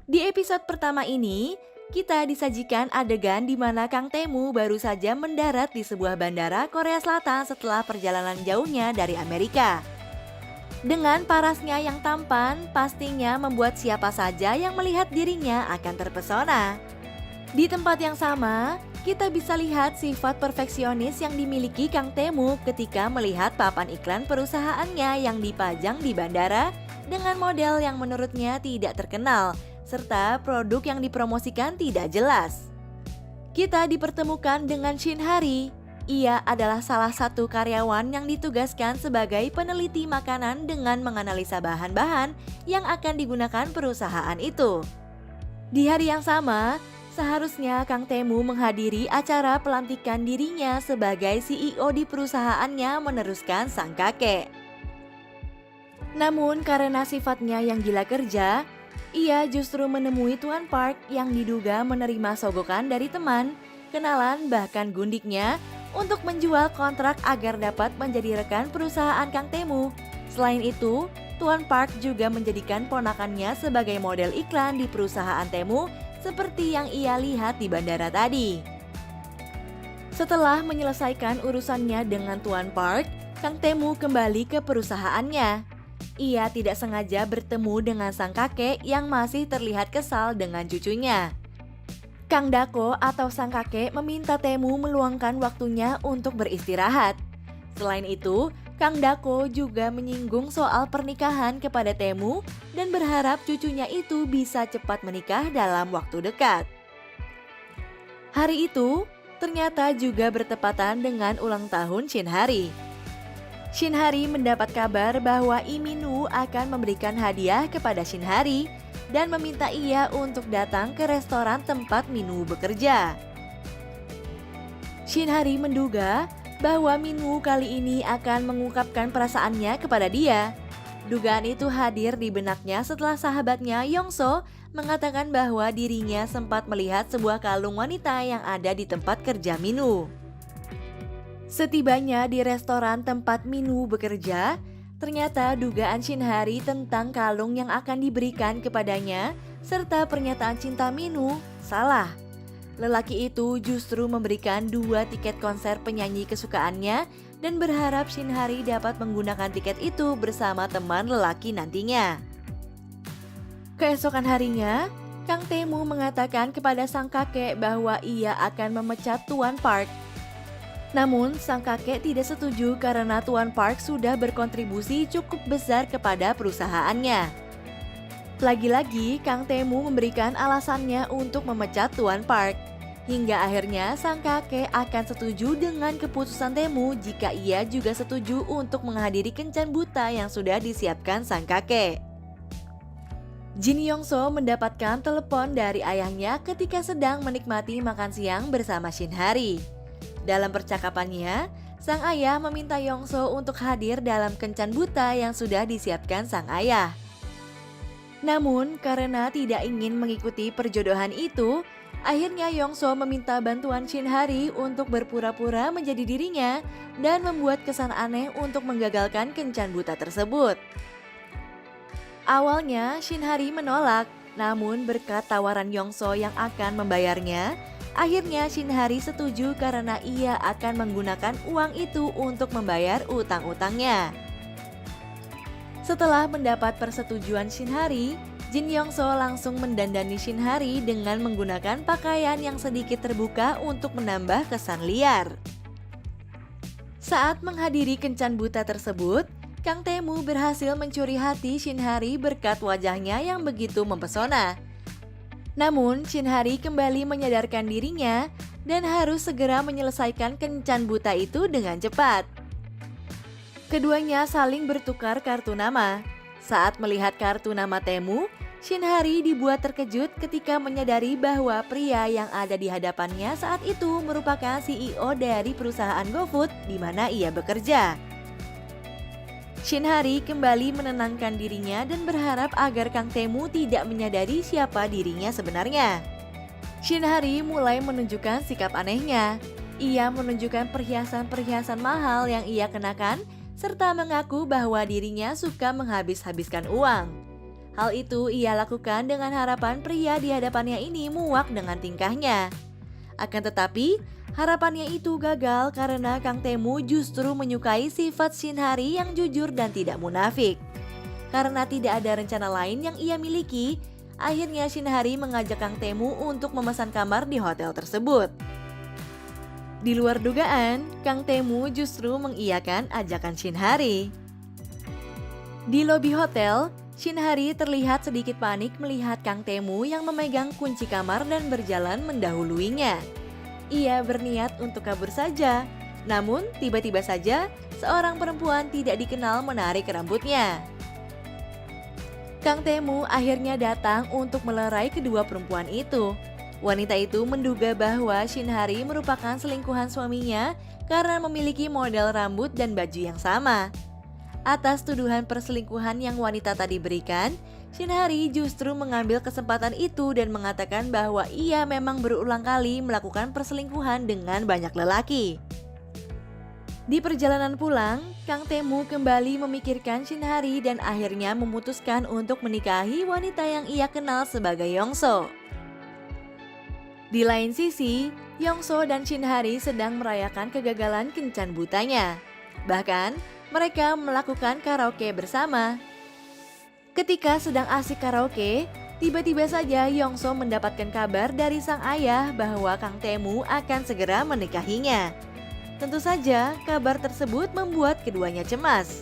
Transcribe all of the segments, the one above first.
Di episode pertama ini, kita disajikan adegan di mana Kang Temu baru saja mendarat di sebuah bandara Korea Selatan setelah perjalanan jauhnya dari Amerika. Dengan parasnya yang tampan, pastinya membuat siapa saja yang melihat dirinya akan terpesona. Di tempat yang sama, kita bisa lihat sifat perfeksionis yang dimiliki Kang Temu ketika melihat papan iklan perusahaannya yang dipajang di bandara dengan model yang menurutnya tidak terkenal, serta produk yang dipromosikan tidak jelas. Kita dipertemukan dengan Shin Hari. Ia adalah salah satu karyawan yang ditugaskan sebagai peneliti makanan dengan menganalisa bahan-bahan yang akan digunakan perusahaan itu. Di hari yang sama, seharusnya Kang Temu menghadiri acara pelantikan dirinya sebagai CEO di perusahaannya meneruskan sang kakek. Namun karena sifatnya yang gila kerja, ia justru menemui Tuan Park yang diduga menerima sogokan dari teman, kenalan bahkan gundiknya untuk menjual kontrak agar dapat menjadi rekan perusahaan Kang Temu. Selain itu, Tuan Park juga menjadikan ponakannya sebagai model iklan di perusahaan Temu seperti yang ia lihat di bandara tadi. Setelah menyelesaikan urusannya dengan Tuan Park, Kang Temu kembali ke perusahaannya. Ia tidak sengaja bertemu dengan sang kakek yang masih terlihat kesal dengan cucunya. Kang Dako atau sang kakek meminta Temu meluangkan waktunya untuk beristirahat. Selain itu, Kang Dako juga menyinggung soal pernikahan kepada Temu dan berharap cucunya itu bisa cepat menikah dalam waktu dekat. Hari itu ternyata juga bertepatan dengan ulang tahun Shin Hari. Shin Hari mendapat kabar bahwa Lee Min-woo akan memberikan hadiah kepada Shin Hari dan meminta ia untuk datang ke restoran tempat Min-woo bekerja. Shin Hari menduga bahwa Min-woo kali ini akan mengungkapkan perasaannya kepada dia. Dugaan itu hadir di benaknya setelah sahabatnya Yongso mengatakan bahwa dirinya sempat melihat sebuah kalung wanita yang ada di tempat kerja Min-woo. Setibanya di restoran tempat Min-woo bekerja, ternyata dugaan Shin Hari tentang kalung yang akan diberikan kepadanya serta pernyataan cinta Min-woo salah. Lelaki itu justru memberikan 2 tiket konser penyanyi kesukaannya dan berharap Shin Hari dapat menggunakan tiket itu bersama teman lelaki nantinya. Keesokan harinya, Kang Temu mengatakan kepada sang kakek bahwa ia akan memecat Tuan Park. Namun, sang kakek tidak setuju karena Tuan Park sudah berkontribusi cukup besar kepada perusahaannya. Lagi-lagi, Kang Temu memberikan alasannya untuk memecat Tuan Park. Hingga akhirnya sang kakek akan setuju dengan keputusan Temu jika ia juga setuju untuk menghadiri kencan buta yang sudah disiapkan sang kakek. Jin Yongso mendapatkan telepon dari ayahnya ketika sedang menikmati makan siang bersama Shin Hari. Dalam percakapannya, sang ayah meminta Yongso untuk hadir dalam kencan buta yang sudah disiapkan sang ayah. Namun, karena tidak ingin mengikuti perjodohan itu, akhirnya Yongso meminta bantuan Shin Hari untuk berpura-pura menjadi dirinya dan membuat kesan aneh untuk menggagalkan kencan buta tersebut. Awalnya, Shin Hari menolak, namun berkat tawaran Yongso yang akan membayarnya, akhirnya Shin Hari setuju karena ia akan menggunakan uang itu untuk membayar utang-utangnya. Setelah mendapat persetujuan Shin Hari, Jin Yongso langsung mendandani Shin Hari dengan menggunakan pakaian yang sedikit terbuka untuk menambah kesan liar. Saat menghadiri kencan buta tersebut, Kang Temu berhasil mencuri hati Shin Hari berkat wajahnya yang begitu mempesona. Namun, Shin Hari kembali menyadarkan dirinya dan harus segera menyelesaikan kencan buta itu dengan cepat. Keduanya saling bertukar kartu nama. Saat melihat kartu nama Temu, Shin Hari dibuat terkejut ketika menyadari bahwa pria yang ada di hadapannya saat itu merupakan CEO dari perusahaan GoFood di mana ia bekerja. Shin Hari kembali menenangkan dirinya dan berharap agar Kang Temu tidak menyadari siapa dirinya sebenarnya. Shin Hari mulai menunjukkan sikap anehnya. Ia menunjukkan perhiasan-perhiasan mahal yang ia kenakan serta mengaku bahwa dirinya suka menghabis-habiskan uang. Hal itu ia lakukan dengan harapan pria di hadapannya ini muak dengan tingkahnya. Akan tetapi, harapannya itu gagal karena Kang Tae-moo justru menyukai sifat Shin Hari yang jujur dan tidak munafik. Karena tidak ada rencana lain yang ia miliki, akhirnya Shin Hari mengajak Kang Tae-moo untuk memesan kamar di hotel tersebut. Di luar dugaan, Kang Tae-moo justru mengiyakan ajakan Shin Hari. Di lobi hotel, Shin Hari terlihat sedikit panik melihat Kang Tae-moo yang memegang kunci kamar dan berjalan mendahuluinya. Ia berniat untuk kabur saja, namun tiba-tiba saja seorang perempuan tidak dikenal menarik rambutnya. Kang Tae-moo akhirnya datang untuk melerai kedua perempuan itu. Wanita itu menduga bahwa Shin Hari merupakan selingkuhan suaminya karena memiliki model rambut dan baju yang sama. Atas tuduhan perselingkuhan yang wanita tadi berikan, Shin Hari justru mengambil kesempatan itu dan mengatakan bahwa ia memang berulang kali melakukan perselingkuhan dengan banyak lelaki. Di perjalanan pulang, Kang Tae-moo kembali memikirkan Shin Hari dan akhirnya memutuskan untuk menikahi wanita yang ia kenal sebagai Yongso. Di lain sisi, Yongso dan Shin Hari sedang merayakan kegagalan kencan butanya. Bahkan, mereka melakukan karaoke bersama. Ketika sedang asik karaoke, tiba-tiba saja Yongso mendapatkan kabar dari sang ayah bahwa Kang Tae-moo akan segera menikahinya. Tentu saja, kabar tersebut membuat keduanya cemas.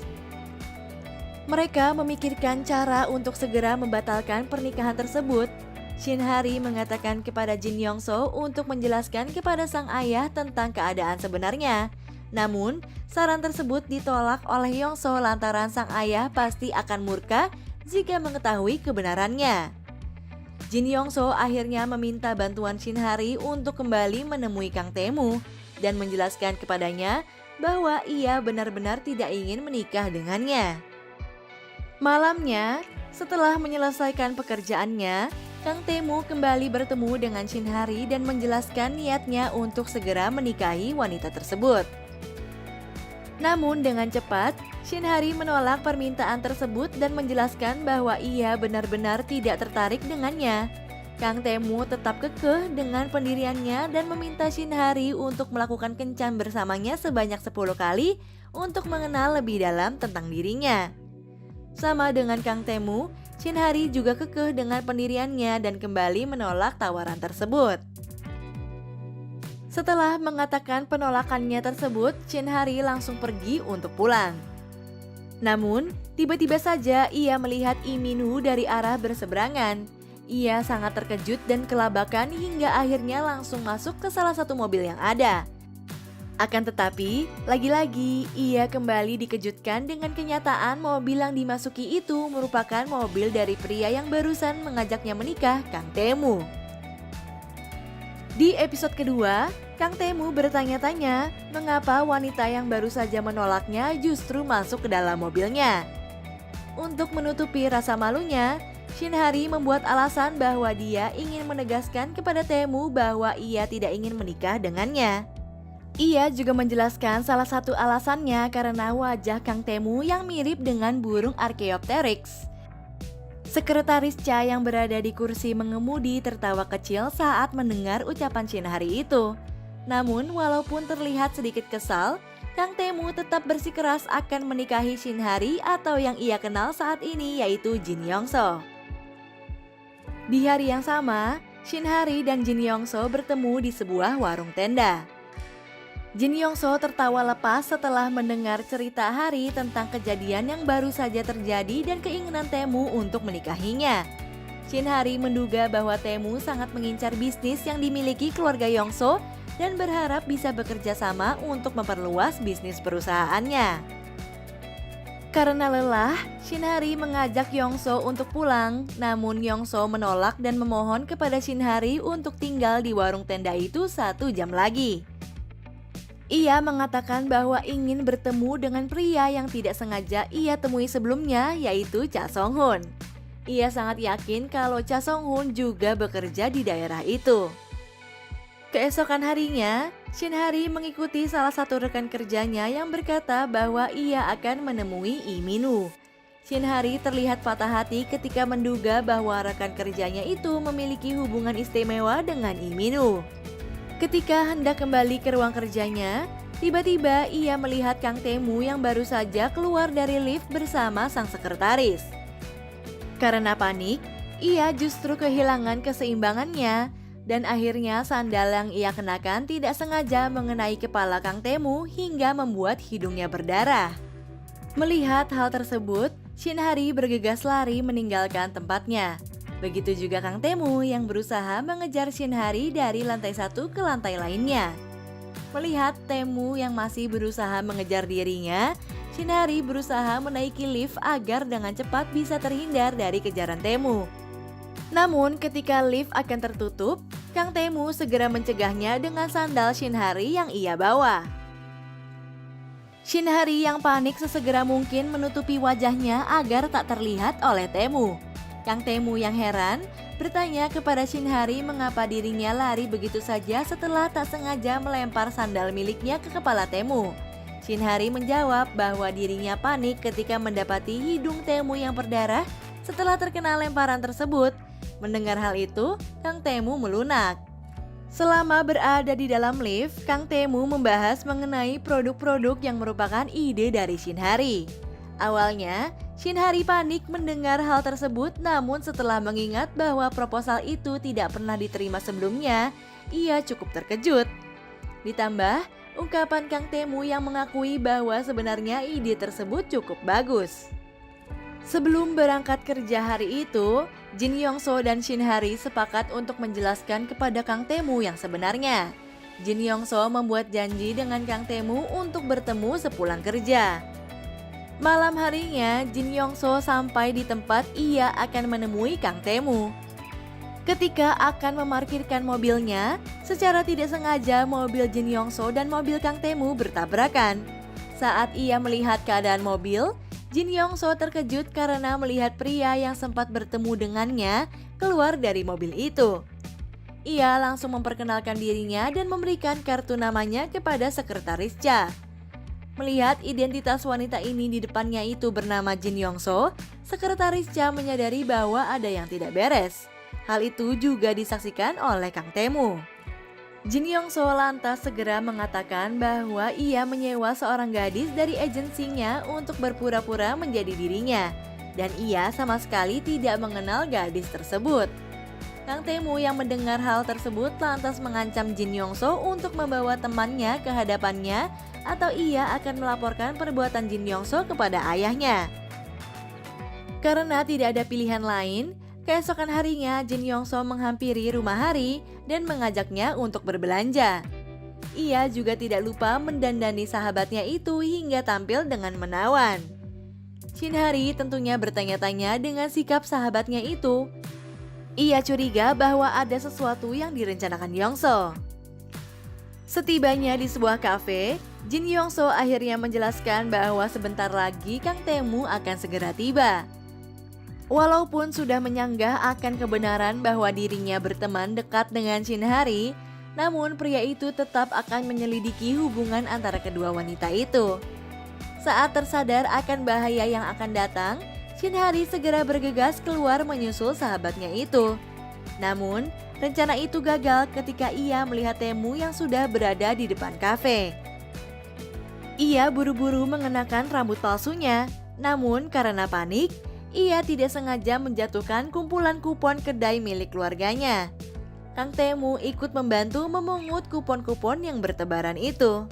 Mereka memikirkan cara untuk segera membatalkan pernikahan tersebut. Shin Hari mengatakan kepada Jin Yongso untuk menjelaskan kepada sang ayah tentang keadaan sebenarnya. Namun, saran tersebut ditolak oleh Yongso lantaran sang ayah pasti akan murka jika mengetahui kebenarannya. Jin Yongso akhirnya meminta bantuan Shin Hari untuk kembali menemui Kang Tae-moo dan menjelaskan kepadanya bahwa ia benar-benar tidak ingin menikah dengannya. Malamnya, setelah menyelesaikan pekerjaannya, Kang Tae-moo kembali bertemu dengan Shin Hari dan menjelaskan niatnya untuk segera menikahi wanita tersebut. Namun dengan cepat, Shin Hari menolak permintaan tersebut dan menjelaskan bahwa ia benar-benar tidak tertarik dengannya. Kang Tae-moo tetap kekeh dengan pendiriannya dan meminta Shin Hari untuk melakukan kencan bersamanya sebanyak 10 kali untuk mengenal lebih dalam tentang dirinya. Sama dengan Kang Tae-moo, Shin Hari juga kekeh dengan pendiriannya dan kembali menolak tawaran tersebut. Setelah mengatakan penolakannya tersebut, Shin Hari langsung pergi untuk pulang. Namun, tiba-tiba saja ia melihat Lee Min-woo dari arah berseberangan. Ia sangat terkejut dan kelabakan hingga akhirnya langsung masuk ke salah satu mobil yang ada. Akan tetapi, lagi-lagi ia kembali dikejutkan dengan kenyataan mobil yang dimasuki itu merupakan mobil dari pria yang barusan mengajaknya menikah, Kang Tae-moo. Di episode kedua, Kang Tae-moo bertanya-tanya mengapa wanita yang baru saja menolaknya justru masuk ke dalam mobilnya. Untuk menutupi rasa malunya, Shin Hari membuat alasan bahwa dia ingin menegaskan kepada Tae-moo bahwa ia tidak ingin menikah dengannya. Ia juga menjelaskan salah satu alasannya karena wajah Kang Tae-moo yang mirip dengan burung Archaeopteryx. Sekretaris Cha yang berada di kursi mengemudi tertawa kecil saat mendengar ucapan Shin Hari itu. Namun walaupun terlihat sedikit kesal, Kang Tae-moo tetap bersikeras akan menikahi Shin Hari atau yang ia kenal saat ini yaitu Jin Yongso. Di hari yang sama, Shin Hari dan Jin Yongso bertemu di sebuah warung tenda. Jin Yongso tertawa lepas setelah mendengar cerita Hari tentang kejadian yang baru saja terjadi dan keinginan Tae-moo untuk menikahinya. Shin Hari menduga bahwa Tae-moo sangat mengincar bisnis yang dimiliki keluarga Yongso dan berharap bisa bekerja sama untuk memperluas bisnis perusahaannya. Karena lelah, Shin Hari mengajak Yongso untuk pulang, namun Yongso menolak dan memohon kepada Shin Hari untuk tinggal di warung tenda itu 1 jam lagi. Ia mengatakan bahwa ingin bertemu dengan pria yang tidak sengaja ia temui sebelumnya, yaitu Cha Song-hoon. Ia sangat yakin kalau Cha Song-hoon juga bekerja di daerah itu. Keesokan harinya, Shin Hari mengikuti salah satu rekan kerjanya yang berkata bahwa ia akan menemui Lee Min-woo. Shin Hari terlihat patah hati ketika menduga bahwa rekan kerjanya itu memiliki hubungan istimewa dengan Lee Min-woo. Ketika hendak kembali ke ruang kerjanya, tiba-tiba ia melihat Kang Tae-moo yang baru saja keluar dari lift bersama sang sekretaris. Karena panik, ia justru kehilangan keseimbangannya dan akhirnya sandal yang ia kenakan tidak sengaja mengenai kepala Kang Tae-moo hingga membuat hidungnya berdarah. Melihat hal tersebut, Shin Hari bergegas lari meninggalkan tempatnya. Begitu juga Kang Tae-moo yang berusaha mengejar Shin Hari dari lantai satu ke lantai lainnya. Melihat Tae-moo yang masih berusaha mengejar dirinya, Shin Hari berusaha menaiki lift agar dengan cepat bisa terhindar dari kejaran Tae-moo. Namun ketika lift akan tertutup, Kang Tae-moo segera mencegahnya dengan sandal Shin Hari yang ia bawa. Shin Hari yang panik sesegera mungkin menutupi wajahnya agar tak terlihat oleh Tae-moo. Kang Tae-moo yang heran bertanya kepada Shin Hari mengapa dirinya lari begitu saja setelah tak sengaja melempar sandal miliknya ke kepala Tae-moo. Shin Hari menjawab bahwa dirinya panik ketika mendapati hidung Tae-moo yang berdarah setelah terkena lemparan tersebut. Mendengar hal itu, Kang Tae-moo melunak. Selama berada di dalam lift, Kang Tae-moo membahas mengenai produk-produk yang merupakan ide dari Shin Hari. Awalnya, Shin Hari panik mendengar hal tersebut, namun setelah mengingat bahwa proposal itu tidak pernah diterima sebelumnya, ia cukup terkejut. Ditambah, ungkapan Kang Tae-moo yang mengakui bahwa sebenarnya ide tersebut cukup bagus. Sebelum berangkat kerja hari itu, Jin Yong-so dan Shin Hari sepakat untuk menjelaskan kepada Kang Tae-moo yang sebenarnya. Jin Yong-so membuat janji dengan Kang Tae-moo untuk bertemu sepulang kerja. Malam harinya, Jin Yong-so sampai di tempat ia akan menemui Kang Tae-moo. Ketika akan memarkirkan mobilnya, secara tidak sengaja mobil Jin Yong-so dan mobil Kang Tae-moo bertabrakan. Saat ia melihat keadaan mobil, Jin Yong-so terkejut karena melihat pria yang sempat bertemu dengannya keluar dari mobil itu. Ia langsung memperkenalkan dirinya dan memberikan kartu namanya kepada sekretaris Cha. Melihat identitas wanita ini di depannya itu bernama Jin Yong-so, sekretaris Cha menyadari bahwa ada yang tidak beres. Hal itu juga disaksikan oleh Kang Tae-moo. Jin Yong-so lantas segera mengatakan bahwa ia menyewa seorang gadis dari agensinya untuk berpura-pura menjadi dirinya, dan ia sama sekali tidak mengenal gadis tersebut. Kang Tae-moo yang mendengar hal tersebut lantas mengancam Jin Yong-so untuk membawa temannya ke hadapannya atau ia akan melaporkan perbuatan Jin Yong-so kepada ayahnya. Karena tidak ada pilihan lain, keesokan harinya Jin Yong-so menghampiri rumah Hari dan mengajaknya untuk berbelanja. Ia juga tidak lupa mendandani sahabatnya itu hingga tampil dengan menawan. Shin Hari tentunya bertanya-tanya dengan sikap sahabatnya itu. Ia curiga bahwa ada sesuatu yang direncanakan Yong-so. Setibanya di sebuah kafe, Jin Yong-so akhirnya menjelaskan bahwa sebentar lagi Kang Tae-moo akan segera tiba. Walaupun sudah menyanggah akan kebenaran bahwa dirinya berteman dekat dengan Shin Hari, namun pria itu tetap akan menyelidiki hubungan antara kedua wanita itu. Saat tersadar akan bahaya yang akan datang, Shin Hari segera bergegas keluar menyusul sahabatnya itu. Namun, rencana itu gagal ketika ia melihat Tae-moo yang sudah berada di depan kafe. Ia buru-buru mengenakan rambut palsunya, namun karena panik, ia tidak sengaja menjatuhkan kumpulan kupon kedai milik keluarganya. Kang Tae-moo ikut membantu memungut kupon-kupon yang bertebaran itu.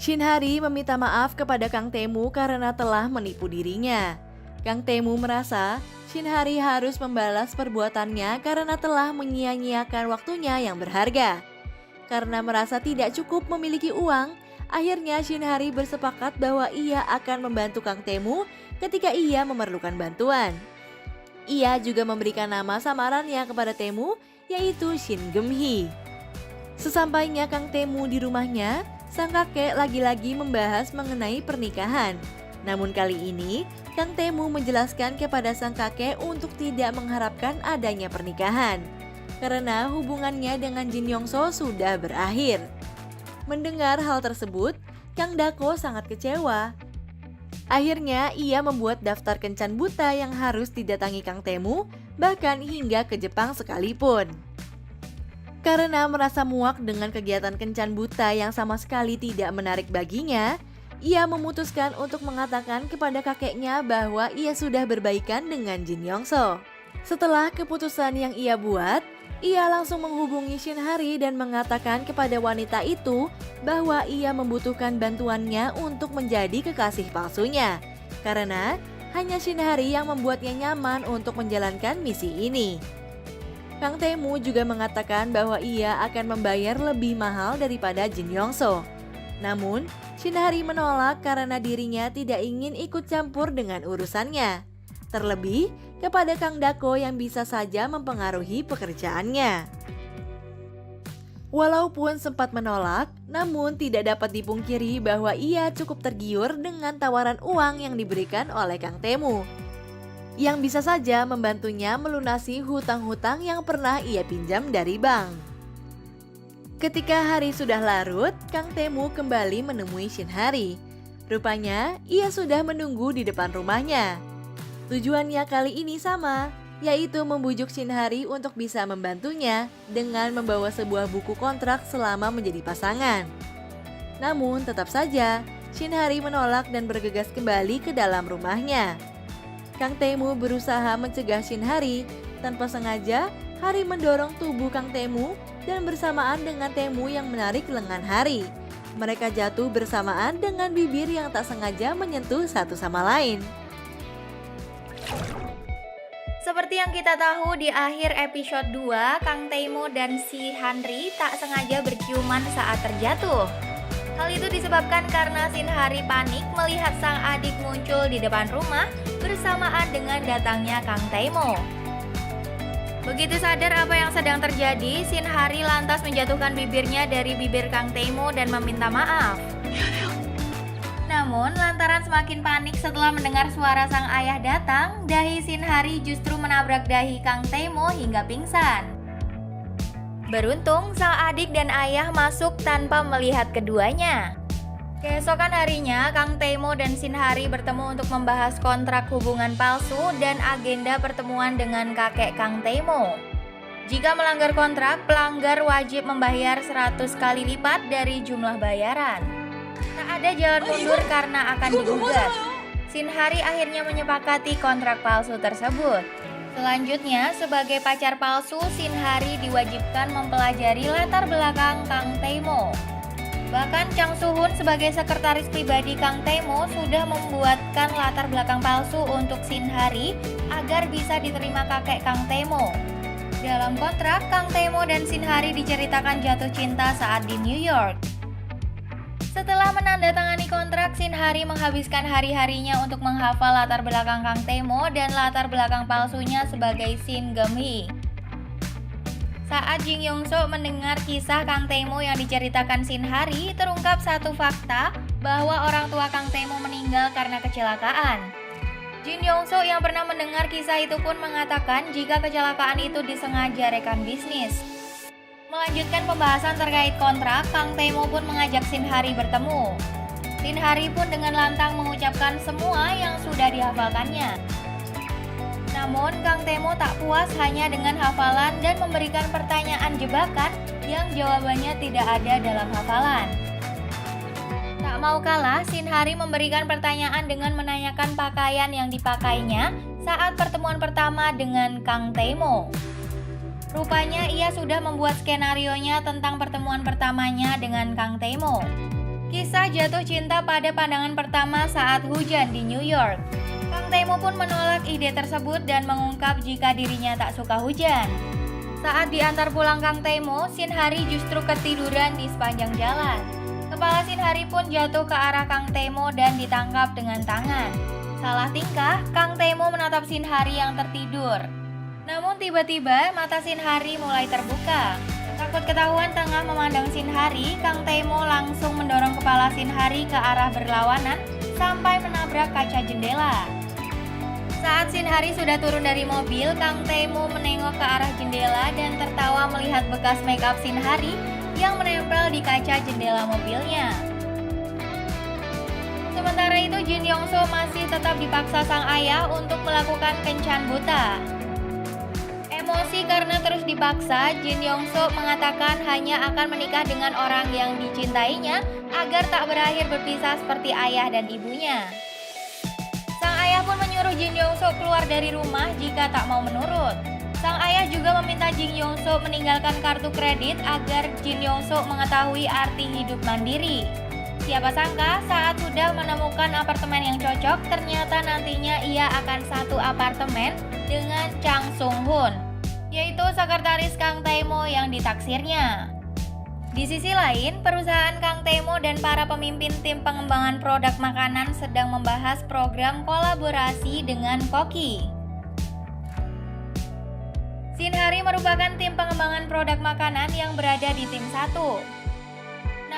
Shin Hari meminta maaf kepada Kang Tae-moo karena telah menipu dirinya. Kang Tae-moo merasa Shin Hari harus membalas perbuatannya karena telah menyia-nyiakan waktunya yang berharga. Karena merasa tidak cukup memiliki uang, akhirnya Shin Hari bersepakat bahwa ia akan membantu Kang Tae-moo ketika ia memerlukan bantuan. Ia juga memberikan nama samarannya kepada Tae-moo, yaitu Shin Geum-hee. Sesampainya Kang Tae-moo di rumahnya, sang kakek lagi-lagi membahas mengenai pernikahan. Namun kali ini, Kang Tae-moo menjelaskan kepada sang kakek untuk tidak mengharapkan adanya pernikahan, karena hubungannya dengan Jin Yong-so sudah berakhir. Mendengar hal tersebut, Kang Dako sangat kecewa. Akhirnya ia membuat daftar kencan buta yang harus didatangi Kang Temu, bahkan hingga ke Jepang sekalipun. Karena merasa muak dengan kegiatan kencan buta yang sama sekali tidak menarik baginya, ia memutuskan untuk mengatakan kepada kakeknya bahwa ia sudah berbaikan dengan Jin Yongso. Setelah keputusan yang ia buat, ia langsung menghubungi Shin Hari dan mengatakan kepada wanita itu bahwa ia membutuhkan bantuannya untuk menjadi kekasih palsunya. Karena hanya Shin Hari yang membuatnya nyaman untuk menjalankan misi ini. Kang Temu juga mengatakan bahwa ia akan membayar lebih mahal daripada Jin Yongso. Namun, Shin Hari menolak karena dirinya tidak ingin ikut campur dengan urusannya. Terlebih kepada Kang Dako yang bisa saja mempengaruhi pekerjaannya. Walaupun sempat menolak, namun tidak dapat dipungkiri bahwa ia cukup tergiur dengan tawaran uang yang diberikan oleh Kang Temu, yang bisa saja membantunya melunasi hutang-hutang yang pernah ia pinjam dari bank. Ketika hari sudah larut, Kang Temu kembali menemui Shin Hari. Rupanya, ia sudah menunggu di depan rumahnya. Tujuannya kali ini sama, yaitu membujuk Shin Hari untuk bisa membantunya dengan membawa sebuah buku kontrak selama menjadi pasangan. Namun tetap saja, Shin Hari menolak dan bergegas kembali ke dalam rumahnya. Kang Temu berusaha mencegah Shin Hari. Tanpa sengaja, Hari mendorong tubuh Kang Temu dan bersamaan dengan Temu yang menarik lengan Hari. Mereka jatuh bersamaan dengan bibir yang tak sengaja menyentuh satu sama lain. Seperti yang kita tahu di akhir episode 2, Kang Temu dan si Henry tak sengaja berciuman saat terjatuh. Hal itu disebabkan karena Shin Hari panik melihat sang adik muncul di depan rumah bersamaan dengan datangnya Kang Temu. Begitu sadar apa yang sedang terjadi, Shin Hari lantas menjatuhkan bibirnya dari bibir Kang Temu dan meminta maaf. Namun, lantaran semakin panik setelah mendengar suara sang ayah datang, dahi Shin Hari justru menabrak dahi Kang Temu hingga pingsan. Beruntung, sang adik dan ayah masuk tanpa melihat keduanya. Keesokan harinya, Kang Temu dan Shin Hari bertemu untuk membahas kontrak hubungan palsu dan agenda pertemuan dengan kakek Kang Temu. Jika melanggar kontrak, pelanggar wajib membayar 100 kali lipat dari jumlah bayaran. Tak ada jalan mundur karena akan digugat. Shin Hari akhirnya menyepakati kontrak palsu tersebut. Selanjutnya, sebagai pacar palsu, Shin Hari diwajibkan mempelajari latar belakang Kang Temu. Bahkan Chang Soo-hun sebagai sekretaris pribadi Kang Temu sudah membuatkan latar belakang palsu untuk Shin Hari agar bisa diterima kakek Kang Temu. Dalam kontrak, Kang Temu dan Shin Hari diceritakan jatuh cinta saat di New York. Setelah menandatangani kontrak, Shin Hari menghabiskan hari-harinya untuk menghafal latar belakang Kang Temu dan latar belakang palsunya sebagai Shin Geum-hee. Saat Jin Yongso mendengar kisah Kang Temu yang diceritakan Shin Hari, terungkap satu fakta bahwa orang tua Kang Temu meninggal karena kecelakaan. Jin Yongso yang pernah mendengar kisah itu pun mengatakan jika kecelakaan itu disengaja rekan bisnis. Melanjutkan pembahasan terkait kontrak, Kang Temu pun mengajak Shin Hari bertemu. Shin Hari pun dengan lantang mengucapkan semua yang sudah dihafalkannya. Namun, Kang Temu tak puas hanya dengan hafalan dan memberikan pertanyaan jebakan yang jawabannya tidak ada dalam hafalan. Tak mau kalah, Shin Hari memberikan pertanyaan dengan menanyakan pakaian yang dipakainya saat pertemuan pertama dengan Kang Temu. Rupanya ia sudah membuat skenarionya tentang pertemuan pertamanya dengan Kang Temu. Kisah jatuh cinta pada pandangan pertama saat hujan di New York. Kang Temu pun menolak ide tersebut dan mengungkap jika dirinya tak suka hujan. Saat diantar pulang Kang Temu, Shin Hari justru ketiduran di sepanjang jalan. Kepala Shin Hari pun jatuh ke arah Kang Temu dan ditangkap dengan tangan. Salah tingkah, Kang Temu menatap Shin Hari yang tertidur. Namun tiba-tiba mata Shin Hari mulai terbuka. Takut ketahuan tengah memandang Shin Hari, Kang Temu langsung mendorong kepala Shin Hari ke arah berlawanan sampai menabrak kaca jendela. Saat Shin Hari sudah turun dari mobil, Kang Temu menengok ke arah jendela dan tertawa melihat bekas make up Shin Hari yang menempel di kaca jendela mobilnya. Sementara itu itu Jin Yong-soo masih tetap dipaksa sang ayah untuk melakukan kencan buta. Emosi karena terus dipaksa, Jin Yong-soo mengatakan hanya akan menikah dengan orang yang dicintainya agar tak berakhir berpisah seperti ayah dan ibunya. Sang ayah pun menyuruh Jin Yong-soo keluar dari rumah jika tak mau menurut. Sang ayah juga meminta Jin Yong-soo meninggalkan kartu kredit agar Jin Yong-soo mengetahui arti hidup mandiri. Siapa sangka saat sudah menemukan apartemen yang cocok, ternyata nantinya ia akan satu apartemen dengan Chang Sung-hoon, yaitu sekretaris Kang Tae-mo yang ditaksirnya. Di sisi lain, perusahaan Kang Tae-mo dan para pemimpin tim pengembangan produk makanan sedang membahas program kolaborasi dengan Koki. Shin Hari merupakan tim pengembangan produk makanan yang berada di tim 1.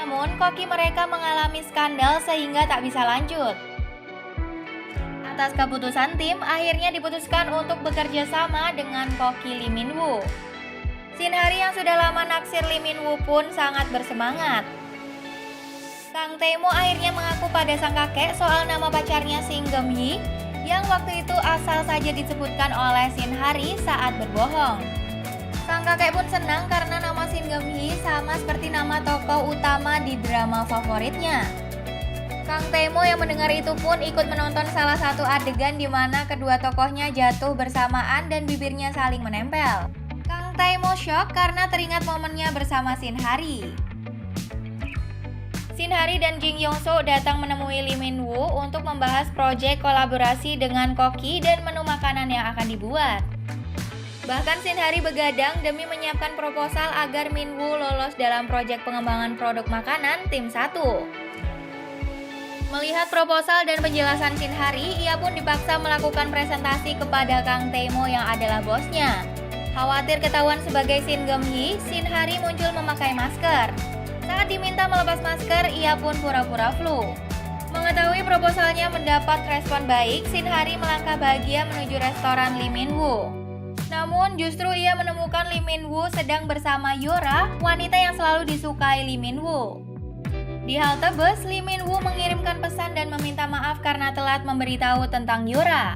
Namun, koki mereka mengalami skandal sehingga tak bisa lanjut. Atas keputusan tim, akhirnya diputuskan untuk bekerja sama dengan koki Lee Min-woo. Shin Hari yang sudah lama naksir Lee Min-woo pun sangat bersemangat. Kang Tae-mo akhirnya mengaku pada sang kakek soal nama pacarnya Shin Geum-hee yang waktu itu asal saja disebutkan oleh Shin Hari saat berbohong. Sang kakek pun senang karena nama Shin Geum-hee sama seperti nama tokoh utama di drama favoritnya. Kang Tae-mo yang mendengar itu pun ikut menonton salah satu adegan di mana kedua tokohnya jatuh bersamaan dan bibirnya saling menempel. Kang Tae-mo shock karena teringat momennya bersama Shin Hari. Shin Hari dan Jin Yong-soo datang menemui Lee Min-woo untuk membahas proyek kolaborasi dengan koki dan menu makanan yang akan dibuat. Bahkan Shin Hari begadang demi menyiapkan proposal agar Min-woo lolos dalam proyek pengembangan produk makanan tim 1. Melihat proposal dan penjelasan Shin Hari, ia pun dipaksa melakukan presentasi kepada Kang Tae-mo yang adalah bosnya. Khawatir ketahuan sebagai Shin Geum-hee, Shin Hari muncul memakai masker. Saat diminta melepas masker, ia pun pura-pura flu. Mengetahui proposalnya mendapat respon baik, Shin Hari melangkah bahagia menuju restoran Lee Min-woo. Namun justru ia menemukan Lee Min-woo sedang bersama Yora, wanita yang selalu disukai Lee Min-woo. Di halte bus, Lee Min-woo mengirimkan pesan dan meminta maaf karena telat memberitahu tentang Yora.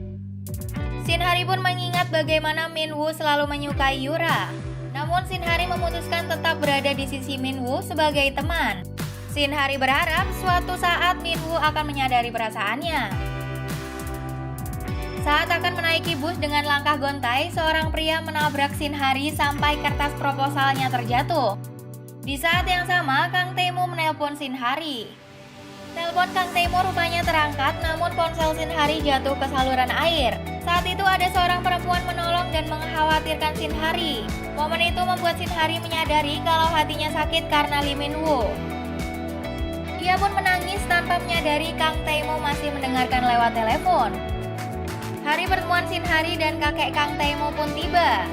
Shin Hari pun mengingat bagaimana Min-woo selalu menyukai Yora. Namun Shin Hari memutuskan tetap berada di sisi Min-woo sebagai teman. Shin Hari berharap suatu saat Min-woo akan menyadari perasaannya. Saat akan menaiki bus dengan langkah gontai, seorang pria menabrak Shin Hari sampai kertas proposalnya terjatuh. Di saat yang sama, Kang Tae-mo menelpon Shin Hari. Telepon Kang Tae-mo rupanya terangkat, namun ponsel Shin Hari jatuh ke saluran air. Saat itu ada seorang perempuan menolong dan mengkhawatirkan Shin Hari. Momen itu membuat Shin Hari menyadari kalau hatinya sakit karena Lee Min-woo. Ia pun menangis tanpa menyadari Kang Tae-mo masih mendengarkan lewat telepon. Hari pertemuan Shin Hari dan kakek Kang Tae-mo pun tiba.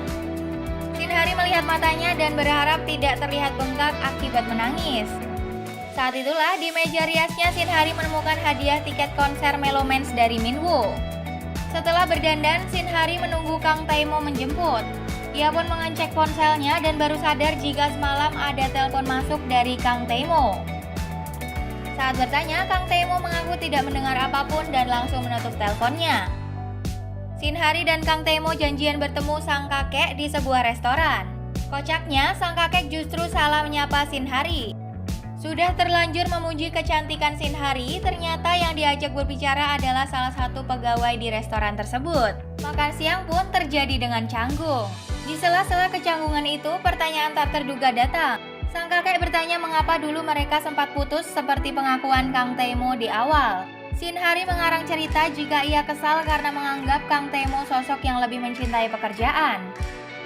Shin Hari melihat matanya dan berharap tidak terlihat bengkak akibat menangis. Saat itulah di meja riasnya Shin Hari menemukan hadiah tiket konser Melomance dari Min-woo. Setelah berdandan, Shin Hari menunggu Kang Tae-mo menjemput. Ia pun mengecek ponselnya dan baru sadar jika semalam ada telepon masuk dari Kang Tae-mo. Saat bertanya, Kang Tae-mo mengaku tidak mendengar apapun dan langsung menutup teleponnya. Shin Hari dan Kang Tae-mo janjian bertemu sang kakek di sebuah restoran. Kocaknya, sang kakek justru salah menyapa Shin Hari. Sudah terlanjur memuji kecantikan Shin Hari, ternyata yang diajak berbicara adalah salah satu pegawai di restoran tersebut. Makan siang pun terjadi dengan canggung. Di sela-sela kecanggungan itu, pertanyaan tak terduga datang. Sang kakek bertanya mengapa dulu mereka sempat putus seperti pengakuan Kang Tae-mo di awal. Shin Hari mengarang cerita jika ia kesal karena menganggap Kang Tae-mo sosok yang lebih mencintai pekerjaan.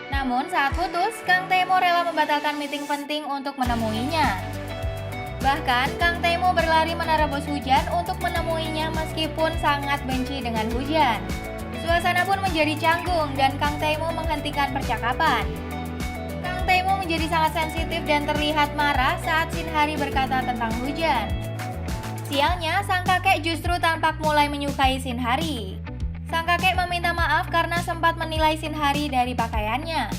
Namun saat putus, Kang Tae-mo rela membatalkan meeting penting untuk menemuinya. Bahkan Kang Tae-mo berlari menerobos hujan untuk menemuinya meskipun sangat benci dengan hujan. Suasana pun menjadi canggung dan Kang Tae-mo menghentikan percakapan. Kang Tae-mo menjadi sangat sensitif dan terlihat marah saat Shin Hari berkata tentang hujan. Sialnya, sang kakek justru tampak mulai menyukai Shin Hari. Sang kakek meminta maaf karena sempat menilai Shin Hari dari pakaiannya.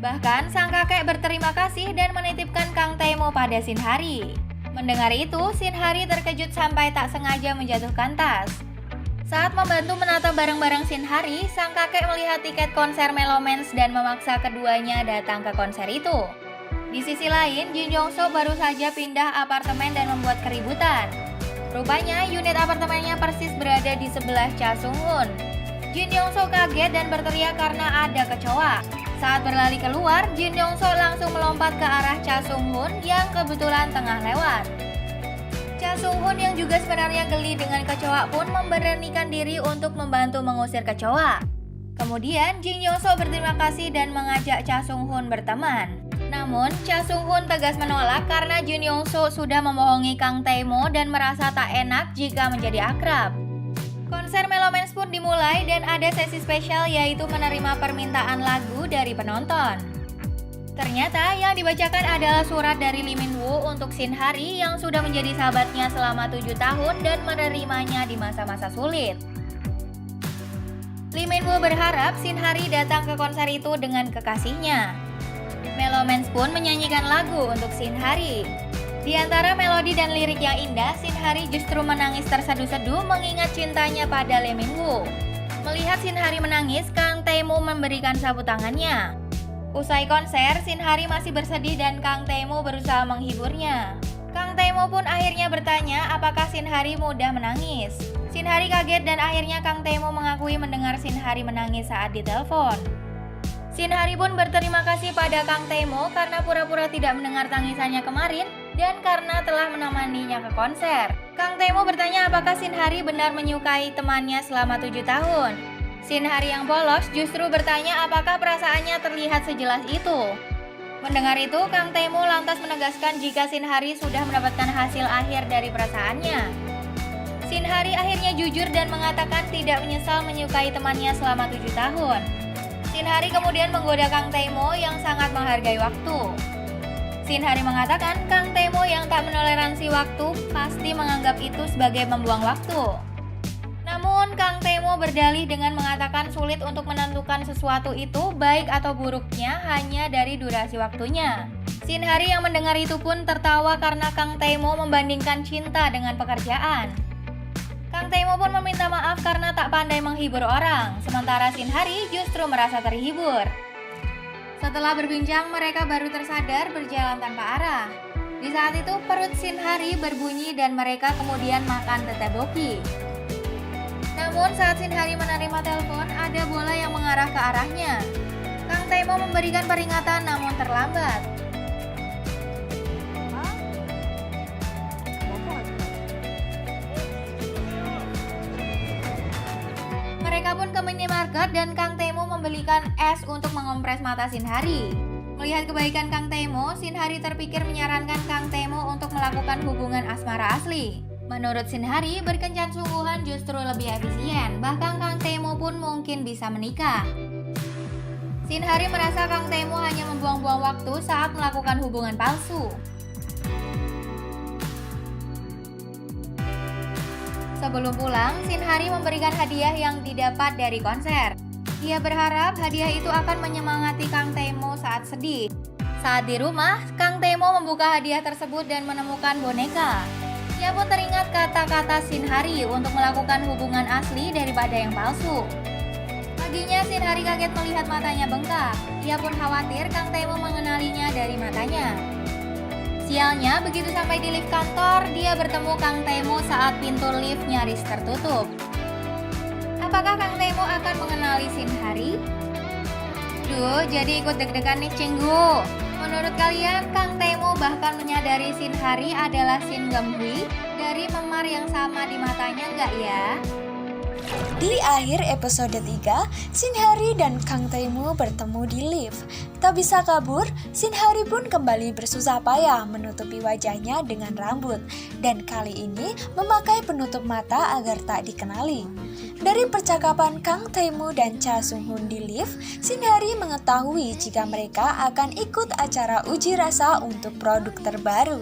Bahkan, sang kakek berterima kasih dan menitipkan Kang Tae-mo pada Shin Hari. Mendengar itu, Shin Hari terkejut sampai tak sengaja menjatuhkan tas. Saat membantu menata barang-barang Shin Hari, sang kakek melihat tiket konser Melomance dan memaksa keduanya datang ke konser itu. Di sisi lain, Jin Yong Soo baru saja pindah apartemen dan membuat keributan. Rupanya, unit apartemennya persis berada di sebelah Cha Sung Hoon. Jin Yong Soo kaget dan berteriak karena ada kecoa. Saat berlari keluar, Jin Yong Soo langsung melompat ke arah Cha Sung Hoon yang kebetulan tengah lewat. Cha Sung Hoon yang juga sebenarnya geli dengan kecoa pun memberanikan diri untuk membantu mengusir kecoa. Kemudian Jin Yong Soo berterima kasih dan mengajak Cha Sung Hoon berteman. Namun Cha Sung Hoon tegas menolak karena Jin Yong Soo sudah membohongi Kang Tae-mo dan merasa tak enak jika menjadi akrab. Konser Melomance pun dimulai dan ada sesi spesial yaitu menerima permintaan lagu dari penonton. Ternyata yang dibacakan adalah surat dari Lee Min Woo untuk Shin Hari yang sudah menjadi sahabatnya selama 7 tahun dan menerimanya di masa-masa sulit. Lee Min Woo berharap Shin Hari datang ke konser itu dengan kekasihnya. Melomance pun menyanyikan lagu untuk Shin Hari. Di antara melodi dan lirik yang indah, Shin Hari justru menangis terseduh-seduh mengingat cintanya pada Lee Min Woo. Melihat Shin Hari menangis, Kang Tae-mo memberikan sapu tangannya. Usai konser, Shin Hari masih bersedih dan Kang Tae-mo berusaha menghiburnya. Kang Tae-mo pun akhirnya bertanya apakah Shin Hari mudah menangis. Shin Hari kaget dan akhirnya Kang Tae-mo mengakui mendengar Shin Hari menangis saat ditelepon. Shin Hari pun berterima kasih pada Kang Tae-mo karena pura-pura tidak mendengar tangisannya kemarin dan karena telah menemaninya ke konser. Kang Tae-mo bertanya apakah Shin Hari benar menyukai temannya selama 7 tahun. Shin Hari yang polos justru bertanya apakah perasaannya terlihat sejelas itu. Mendengar itu, Kang Tae-mo lantas menegaskan jika Shin Hari sudah mendapatkan hasil akhir dari perasaannya. Shin Hari akhirnya jujur dan mengatakan tidak menyesal menyukai temannya selama 7 tahun. Shin Hari kemudian menggoda Kang Tae-mo yang sangat menghargai waktu. Shin Hari mengatakan Kang Tae-mo yang tak menoleransi waktu pasti menganggap itu sebagai membuang waktu. Namun Kang Tae-mo berdalih dengan mengatakan sulit untuk menentukan sesuatu itu baik atau buruknya hanya dari durasi waktunya. Shin Hari yang mendengar itu pun tertawa karena Kang Tae-mo membandingkan cinta dengan pekerjaan. Kang Tae-mo pun meminta maaf karena tak pandai menghibur orang, sementara Shin Hari justru merasa terhibur. Setelah berbincang, mereka baru tersadar berjalan tanpa arah. Di saat itu, perut Shin Hari berbunyi dan mereka kemudian makan tteokbokki. Namun saat Shin Hari menerima telepon, ada bola yang mengarah ke arahnya. Kang Tae-mo memberikan peringatan namun terlambat. Mereka pun ke minimarket dan Kang Tae-mo membelikan es untuk mengompres mata Shin Hari. Melihat kebaikan Kang Tae-mo, Shin Hari terpikir menyarankan Kang Tae-mo untuk melakukan hubungan asmara asli. Menurut Shin Hari, berkencan sungguhan justru lebih efisien, bahkan Kang Tae-mo pun mungkin bisa menikah. Shin Hari merasa Kang Tae-mo hanya membuang-buang waktu saat melakukan hubungan palsu. Sebelum pulang, Shin Hari memberikan hadiah yang didapat dari konser. Ia berharap hadiah itu akan menyemangati Kang Tae-mo saat sedih. Saat di rumah, Kang Tae-mo membuka hadiah tersebut dan menemukan boneka. Ia pun teringat kata-kata Shin Hari untuk melakukan hubungan asli daripada yang palsu. Paginya, Shin Hari kaget melihat matanya bengkak. Ia pun khawatir Kang Tae-mo mengenalinya dari matanya. Sialnya, begitu sampai di lift kantor, dia bertemu Kang Tae-mo saat pintu lift nyaris tertutup. Apakah Kang Tae-mo akan mengenali Shin Hari? Duh, jadi ikut deg-degan nih Cinggu. Menurut kalian, Kang Tae-mo bahkan menyadari Shin Hari adalah Shin Geum-hui dari memar yang sama di matanya nggak ya? Di akhir episode 3, Shin Hari dan Kang Tae-mo bertemu di lift. Tak bisa kabur, Shin Hari pun kembali bersusah payah menutupi wajahnya dengan rambut. Dan kali ini memakai penutup mata agar tak dikenali. Dari percakapan Kang Tae-mo dan Cha Sung Hoon di lift, Shin Hari mengetahui jika mereka akan ikut acara uji rasa untuk produk terbaru.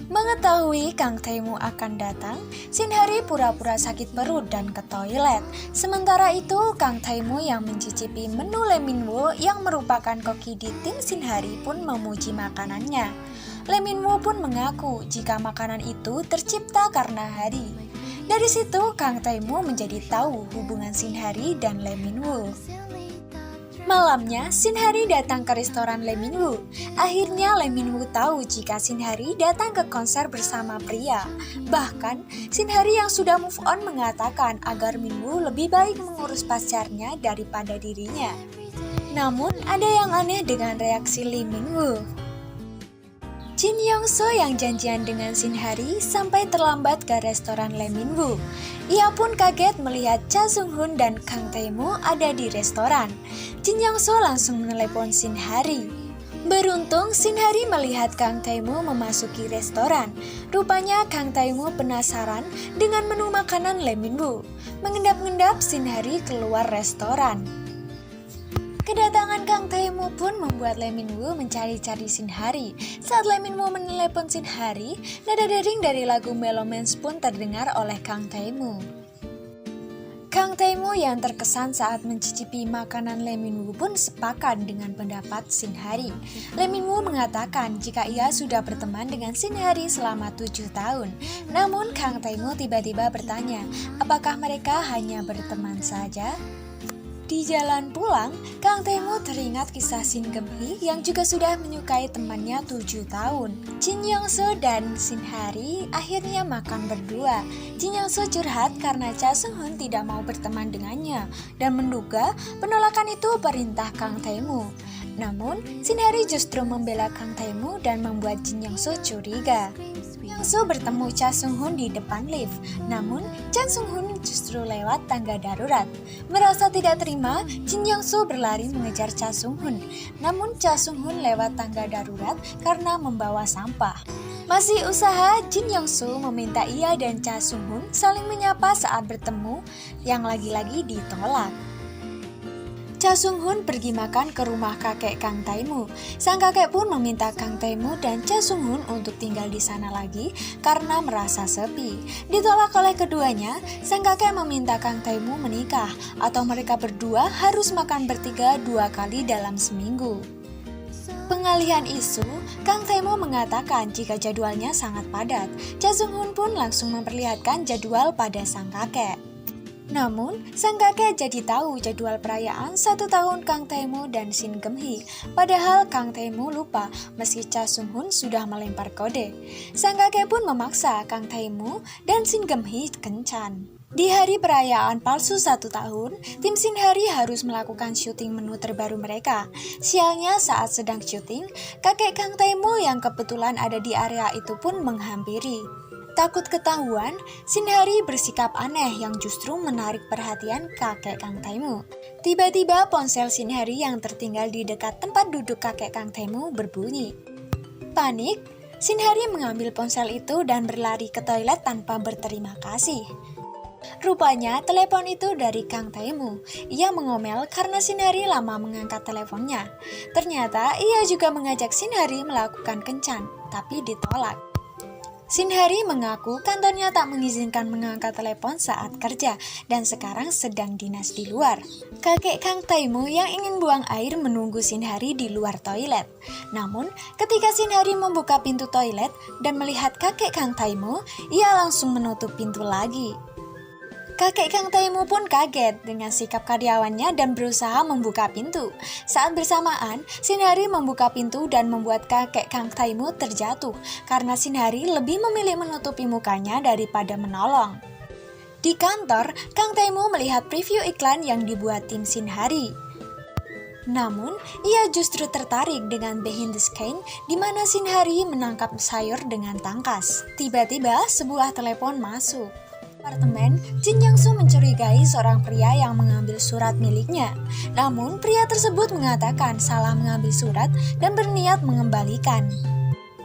Mengetahui Kang Tae-mo akan datang, Shin Hari pura-pura sakit perut dan ke toilet. Sementara itu, Kang Tae-mo yang mencicipi menu Lee Min Woo yang merupakan koki di tim Shin Hari pun memuji makanannya. Lee Min-woo pun mengaku jika makanan itu tercipta karena Hari. Dari situ, Kang Tae-moo menjadi tahu hubungan Shin Hari dan Lee Min-woo. Malamnya, Shin Hari datang ke restoran Lee Min-woo. Akhirnya Lee Min-woo tahu jika Shin Hari datang ke konser bersama pria. Bahkan, Shin Hari yang sudah move on mengatakan agar Min-woo lebih baik mengurus pacarnya daripada dirinya. Namun, ada yang aneh dengan reaksi Lee Min-woo. Jin Young-soo yang janjian dengan Shin Hari sampai terlambat ke restoran Lee Min-woo. Ia pun kaget melihat Cha Sung-hoon dan Kang Tae-moo ada di restoran. Jin Young-soo langsung menelepon Shin Hari. Beruntung Shin Hari melihat Kang Tae-moo memasuki restoran. Rupanya Kang Tae-moo penasaran dengan menu makanan Lee Min-woo. Mengendap-endap Shin Hari keluar restoran. Kedatangan Kang Tae-moo pun membuat Lee Min-woo mencari-cari Shin Hari. Saat Lee Min-woo menelepon Shin Hari, nada dering dari lagu Melomance pun terdengar oleh Kang Tae-moo. Kang Tae-moo yang terkesan saat mencicipi makanan Lee Min-woo pun sepakat dengan pendapat Shin Hari. Lee Min-woo mengatakan jika ia sudah berteman dengan Shin Hari selama 7 tahun. Namun Kang Tae-moo tiba-tiba bertanya, apakah mereka hanya berteman saja? Di jalan pulang, Kang Tae-moo teringat kisah Shin Geum-hee yang juga sudah menyukai temannya 7 tahun. Jin Young-soo dan Shin Hari akhirnya makan berdua. Jin Young-soo curhat karena Cha Sung-hoon tidak mau berteman dengannya dan menduga penolakan itu perintah Kang Tae-moo. Namun, Shin Hari justru membela Kang Tae-moo dan membuat Jin Young-soo curiga. Young-soo bertemu Cha Sung-hoon di depan lift, namun Cha Sung-hoon justru lewat tangga darurat. Merasa tidak terima, Jin Young-soo berlari mengejar Cha Sung-hoon. Namun Cha Sung-hoon lewat tangga darurat karena membawa sampah. Masih usaha, Jin Young-soo meminta ia dan Cha Sung-hoon saling menyapa saat bertemu, yang lagi-lagi ditolak. Cha Sung-hoon pergi makan ke rumah kakek Kang Tae-moo. Sang kakek pun meminta Kang Tae-moo dan Cha Sung-hoon untuk tinggal di sana lagi karena merasa sepi. Ditolak oleh keduanya, sang kakek meminta Kang Tae-moo menikah atau mereka berdua harus makan bertiga 2 kali dalam seminggu. Pengalihan isu, Kang Tae-moo mengatakan jika jadwalnya sangat padat. Cha Sung-hoon pun langsung memperlihatkan jadwal pada sang kakek. Namun, sang kakek jadi tahu jadwal perayaan 1 tahun Kang Tae-moo dan Shin Geum-hee. Padahal Kang Tae-moo lupa meski Cha Sung-hoon sudah melempar kode. Sang kakek pun memaksa Kang Tae-moo dan Shin Geum-hee kencan. Di hari perayaan palsu 1 tahun, tim Shin Hari harus melakukan syuting menu terbaru mereka. Sialnya saat sedang syuting, kakek Kang Tae-moo yang kebetulan ada di area itu pun menghampiri. Takut ketahuan, Shin Hari bersikap aneh yang justru menarik perhatian kakek Kang Tae-moo. Tiba-tiba ponsel Shin Hari yang tertinggal di dekat tempat duduk kakek Kang Tae-moo berbunyi. Panik, Shin Hari mengambil ponsel itu dan berlari ke toilet tanpa berterima kasih. Rupanya telepon itu dari Kang Tae-moo. Ia mengomel karena Shin Hari lama mengangkat teleponnya. Ternyata ia juga mengajak Shin Hari melakukan kencan, tapi ditolak. Shin Hari mengaku kantornya tak mengizinkan mengangkat telepon saat kerja dan sekarang sedang dinas di luar. Kakek Kang Tae-moo yang ingin buang air menunggu Shin Hari di luar toilet. Namun, ketika Shin Hari membuka pintu toilet dan melihat kakek Kang Tae-moo, ia langsung menutup pintu lagi. Kakek Kang Tae-moo pun kaget dengan sikap karyawannya dan berusaha membuka pintu. Saat bersamaan, Shin Hari membuka pintu dan membuat kakek Kang Tae-moo terjatuh karena Shin Hari lebih memilih menutupi mukanya daripada menolong. Di kantor, Kang Tae-moo melihat preview iklan yang dibuat tim Shin Hari. Namun, ia justru tertarik dengan Behind the Scenes di mana Shin Hari menangkap sayur dengan tangkas. Tiba-tiba, sebuah telepon masuk. Apartemen, Jin Young-soo mencurigai seorang pria yang mengambil surat miliknya. Namun, pria tersebut mengatakan salah mengambil surat dan berniat mengembalikan.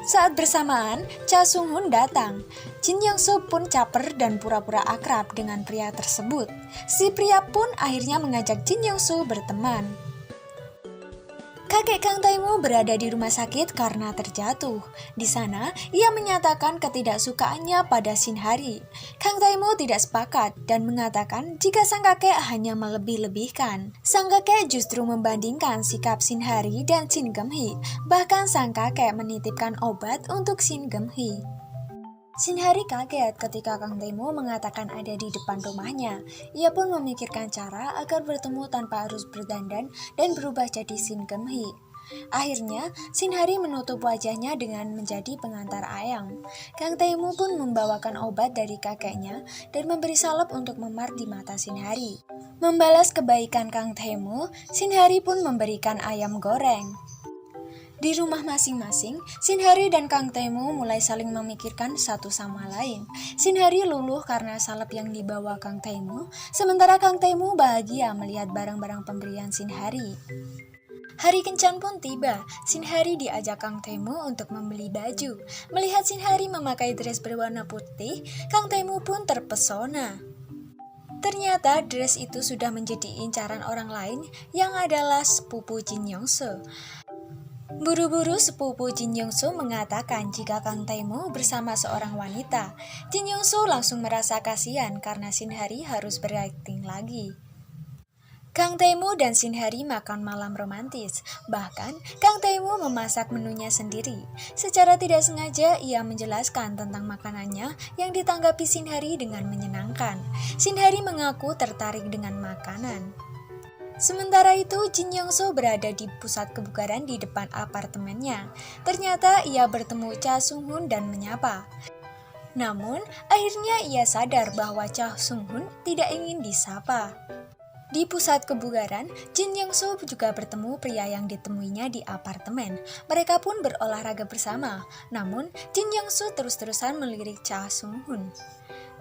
Saat bersamaan, Cha Sung-hoon datang. Jin Young-soo pun caper dan pura-pura akrab dengan pria tersebut. Si pria pun akhirnya mengajak Jin Young-soo berteman. Kakek Kang Taimu berada di rumah sakit karena terjatuh. Di sana, ia menyatakan ketidaksukaannya pada Shin Hari. Kang Taimu tidak sepakat dan mengatakan jika sang kakek hanya melebih-lebihkan. Sang kakek justru membandingkan sikap Shin Hari dan Shin Geum-hee. Bahkan sang kakek menitipkan obat untuk Shin Geum-hee. Shin Hari kaget ketika Kang Taimu mengatakan ada di depan rumahnya. Ia pun memikirkan cara agar bertemu tanpa harus berdandan dan berubah jadi Shin Geum-hee. Akhirnya, Shin Hari menutup wajahnya dengan menjadi pengantar ayam. Kang Taimu pun membawakan obat dari kakeknya dan memberi salep untuk memar di mata Shin Hari. Membalas kebaikan Kang Taimu, Shin Hari pun memberikan ayam goreng. Di rumah masing-masing, Shin Hari dan Kang Taimu mulai saling memikirkan satu sama lain. Shin Hari luluh karena salep yang dibawa Kang Taimu, sementara Kang Taimu bahagia melihat barang-barang pemberian Shin Hari. Hari kencan pun tiba. Shin Hari diajak Kang Taimu untuk membeli baju. Melihat Shin Hari memakai dress berwarna putih, Kang Taimu pun terpesona. Ternyata dress itu sudah menjadi incaran orang lain yang adalah sepupu Jin Yong-soo. Buru-buru sepupu Jin Yong-soo mengatakan jika Kang Taimu bersama seorang wanita. Jin Yong-soo langsung merasa kasihan karena Shin Hari harus berakting lagi. Kang Taimu dan Shin Hari makan malam romantis. Bahkan, Kang Taimu memasak menunya sendiri. Secara tidak sengaja, ia menjelaskan tentang makanannya yang ditanggapi Shin Hari dengan menyenangkan. Shin Hari mengaku tertarik dengan makanan. Sementara itu, Jin Yong-soo berada di pusat kebugaran di depan apartemennya. Ternyata ia bertemu Cha Sung-hun dan menyapa. Namun, akhirnya ia sadar bahwa Cha Sung-hun tidak ingin disapa. Di pusat kebugaran, Jin Yong-soo juga bertemu pria yang ditemuinya di apartemen. Mereka pun berolahraga bersama. Namun, Jin Yong-soo terus-terusan melirik Cha Sung-hun.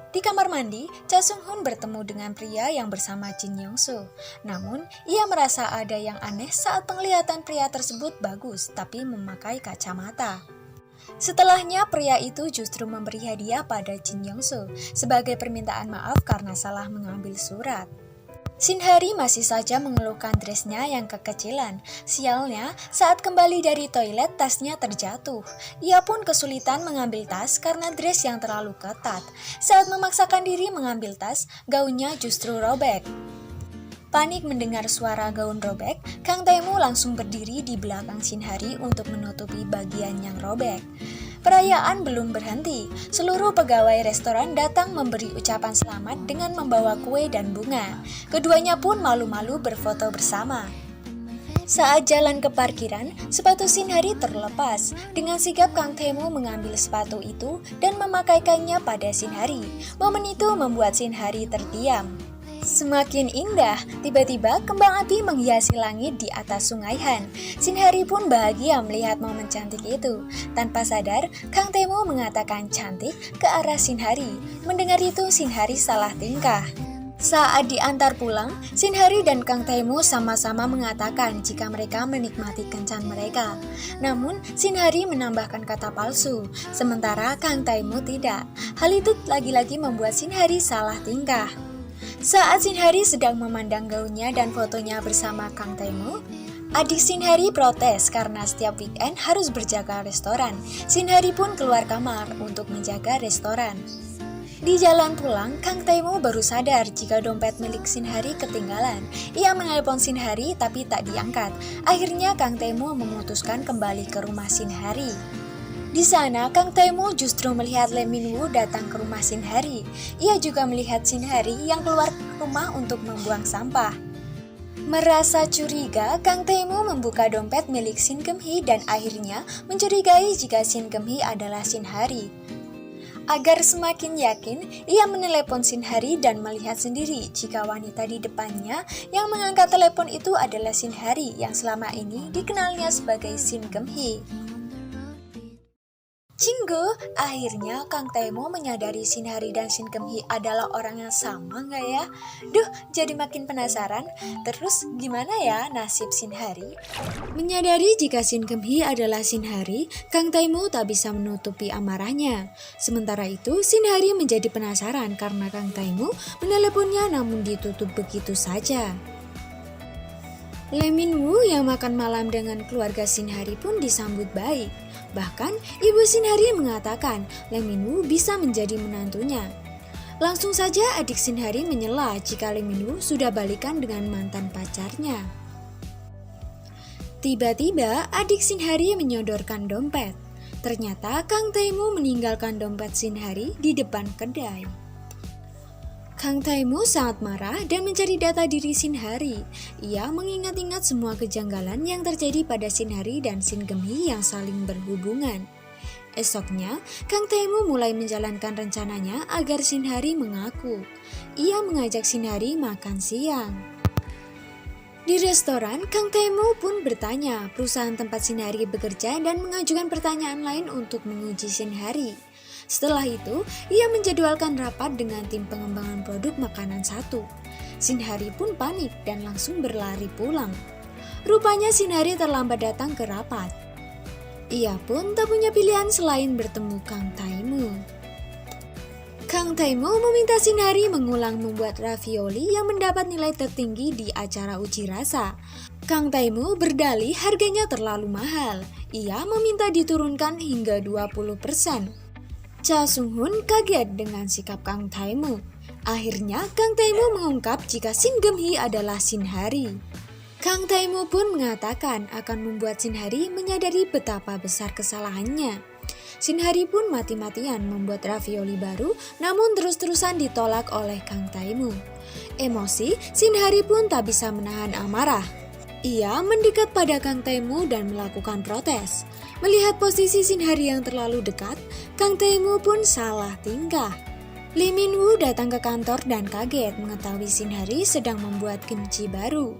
Di kamar mandi, Cha Sung-hun bertemu dengan pria yang bersama Jin Yong-soo. Namun, ia merasa ada yang aneh saat penglihatan pria tersebut bagus, tapi memakai kacamata. Setelahnya, pria itu justru memberi hadiah pada Jin Yong-soo sebagai permintaan maaf karena salah mengambil surat. Shin Hari masih saja mengeluhkan dressnya yang kekecilan. Sialnya, saat kembali dari toilet tasnya terjatuh. Ia pun kesulitan mengambil tas karena dress yang terlalu ketat. Saat memaksakan diri mengambil tas, gaunnya justru robek. Panik mendengar suara gaun robek, Kang Taimu langsung berdiri di belakang Shin Hari untuk menutupi bagian yang robek. Perayaan belum berhenti. Seluruh pegawai restoran datang memberi ucapan selamat dengan membawa kue dan bunga. Keduanya pun malu-malu berfoto bersama. Saat jalan ke parkiran, sepatu Shin Hari terlepas. Dengan sigap Kang Taimu mengambil sepatu itu dan memakaikannya pada Shin Hari. Momen itu membuat Shin Hari terdiam. Semakin indah, tiba-tiba kembang api menghiasi langit di atas Sungai Han. Shin Hari pun bahagia melihat momen cantik itu. Tanpa sadar, Kang Taimu mengatakan cantik ke arah Shin Hari. Mendengar itu, Shin Hari salah tingkah. Saat diantar pulang, Shin Hari dan Kang Taimu sama-sama mengatakan jika mereka menikmati kencan mereka. Namun, Shin Hari menambahkan kata palsu, sementara Kang Taimu tidak. Hal itu lagi-lagi membuat Shin Hari salah tingkah. Saat Shin Hari sedang memandang gaunnya dan fotonya bersama Kang Taimu, adik Shin Hari protes karena setiap weekend harus berjaga restoran. Shin Hari pun keluar kamar untuk menjaga restoran. Di jalan pulang, Kang Taimu baru sadar jika dompet milik Shin Hari ketinggalan. Ia menelpon Shin Hari tapi tak diangkat. Akhirnya Kang Taimu memutuskan kembali ke rumah Shin Hari. Di sana, Kang Taimu justru melihat Lee Min-woo datang ke rumah Shin Hari. Ia juga melihat Shin Hari yang keluar rumah untuk membuang sampah. Merasa curiga, Kang Taimu membuka dompet milik Shin Geum-hee dan akhirnya mencurigai jika Shin Geum-hee adalah Shin Hari. Agar semakin yakin, ia menelepon Shin Hari dan melihat sendiri jika wanita di depannya yang mengangkat telepon itu adalah Shin Hari yang selama ini dikenalnya sebagai Shin Geum-hee. Cinggu, akhirnya Kang Taimu menyadari Shin Hari dan Shin Geum-hee adalah orang yang sama nggak ya? Duh, jadi makin penasaran. Terus gimana ya nasib Shin Hari? Menyadari jika Shin Geum-hee adalah Shin Hari, Kang Taimu tak bisa menutupi amarahnya. Sementara itu, Shin Hari menjadi penasaran karena Kang Taimu meneleponnya namun ditutup begitu saja. Lee Min-woo yang makan malam dengan keluarga Shin-hari pun disambut baik. Bahkan, ibu Shin-hari mengatakan Lee Min-woo bisa menjadi menantunya. Langsung saja adik Shin-hari menyela jika Lee Min-woo sudah balikan dengan mantan pacarnya. Tiba-tiba adik Shin-hari menyodorkan dompet. Ternyata Kang Tae-moo meninggalkan dompet Shin-hari di depan kedai. Kang Tae-moo sangat marah dan mencari data diri Shin-hari. Ia mengingat-ingat semua kejanggalan yang terjadi pada Shin-hari dan Shin Geum-hee yang saling berhubungan. Esoknya, Kang Tae-moo mulai menjalankan rencananya agar Shin-hari mengaku. Ia mengajak Shin-hari makan siang. Di restoran, Kang Tae-moo pun bertanya perusahaan tempat Shin-hari bekerja dan mengajukan pertanyaan lain untuk menguji Shin-hari. Setelah itu, ia menjadwalkan rapat dengan tim pengembangan produk makanan 1. Shin-hari pun panik dan langsung berlari pulang. Rupanya Shin-hari terlambat datang ke rapat. Ia pun tak punya pilihan selain bertemu Kang Tae-moo. Kang Tae-moo meminta Shin-hari mengulang membuat ravioli yang mendapat nilai tertinggi di acara uji rasa. Kang Tae-moo berdalih harganya terlalu mahal. Ia meminta diturunkan hingga 20%. Cha Sung-hoon kaget dengan sikap Kang Tae-moo. Akhirnya Kang Tae-moo mengungkap jika Shin Geum-hee adalah Shin-hari. Kang Tae-moo pun mengatakan akan membuat Shin-hari menyadari betapa besar kesalahannya. Shin-hari pun mati-matian membuat ravioli baru, namun terus-terusan ditolak oleh Kang Tae-moo. Emosi, Shin-hari pun tak bisa menahan amarah. Ia mendekat pada Kang Tae-moo dan melakukan protes. Melihat posisi Shin-hari yang terlalu dekat, Kang Tae-moo pun salah tingkah. Lee Min-woo datang ke kantor dan kaget mengetahui Shin-hari sedang membuat kimchi baru.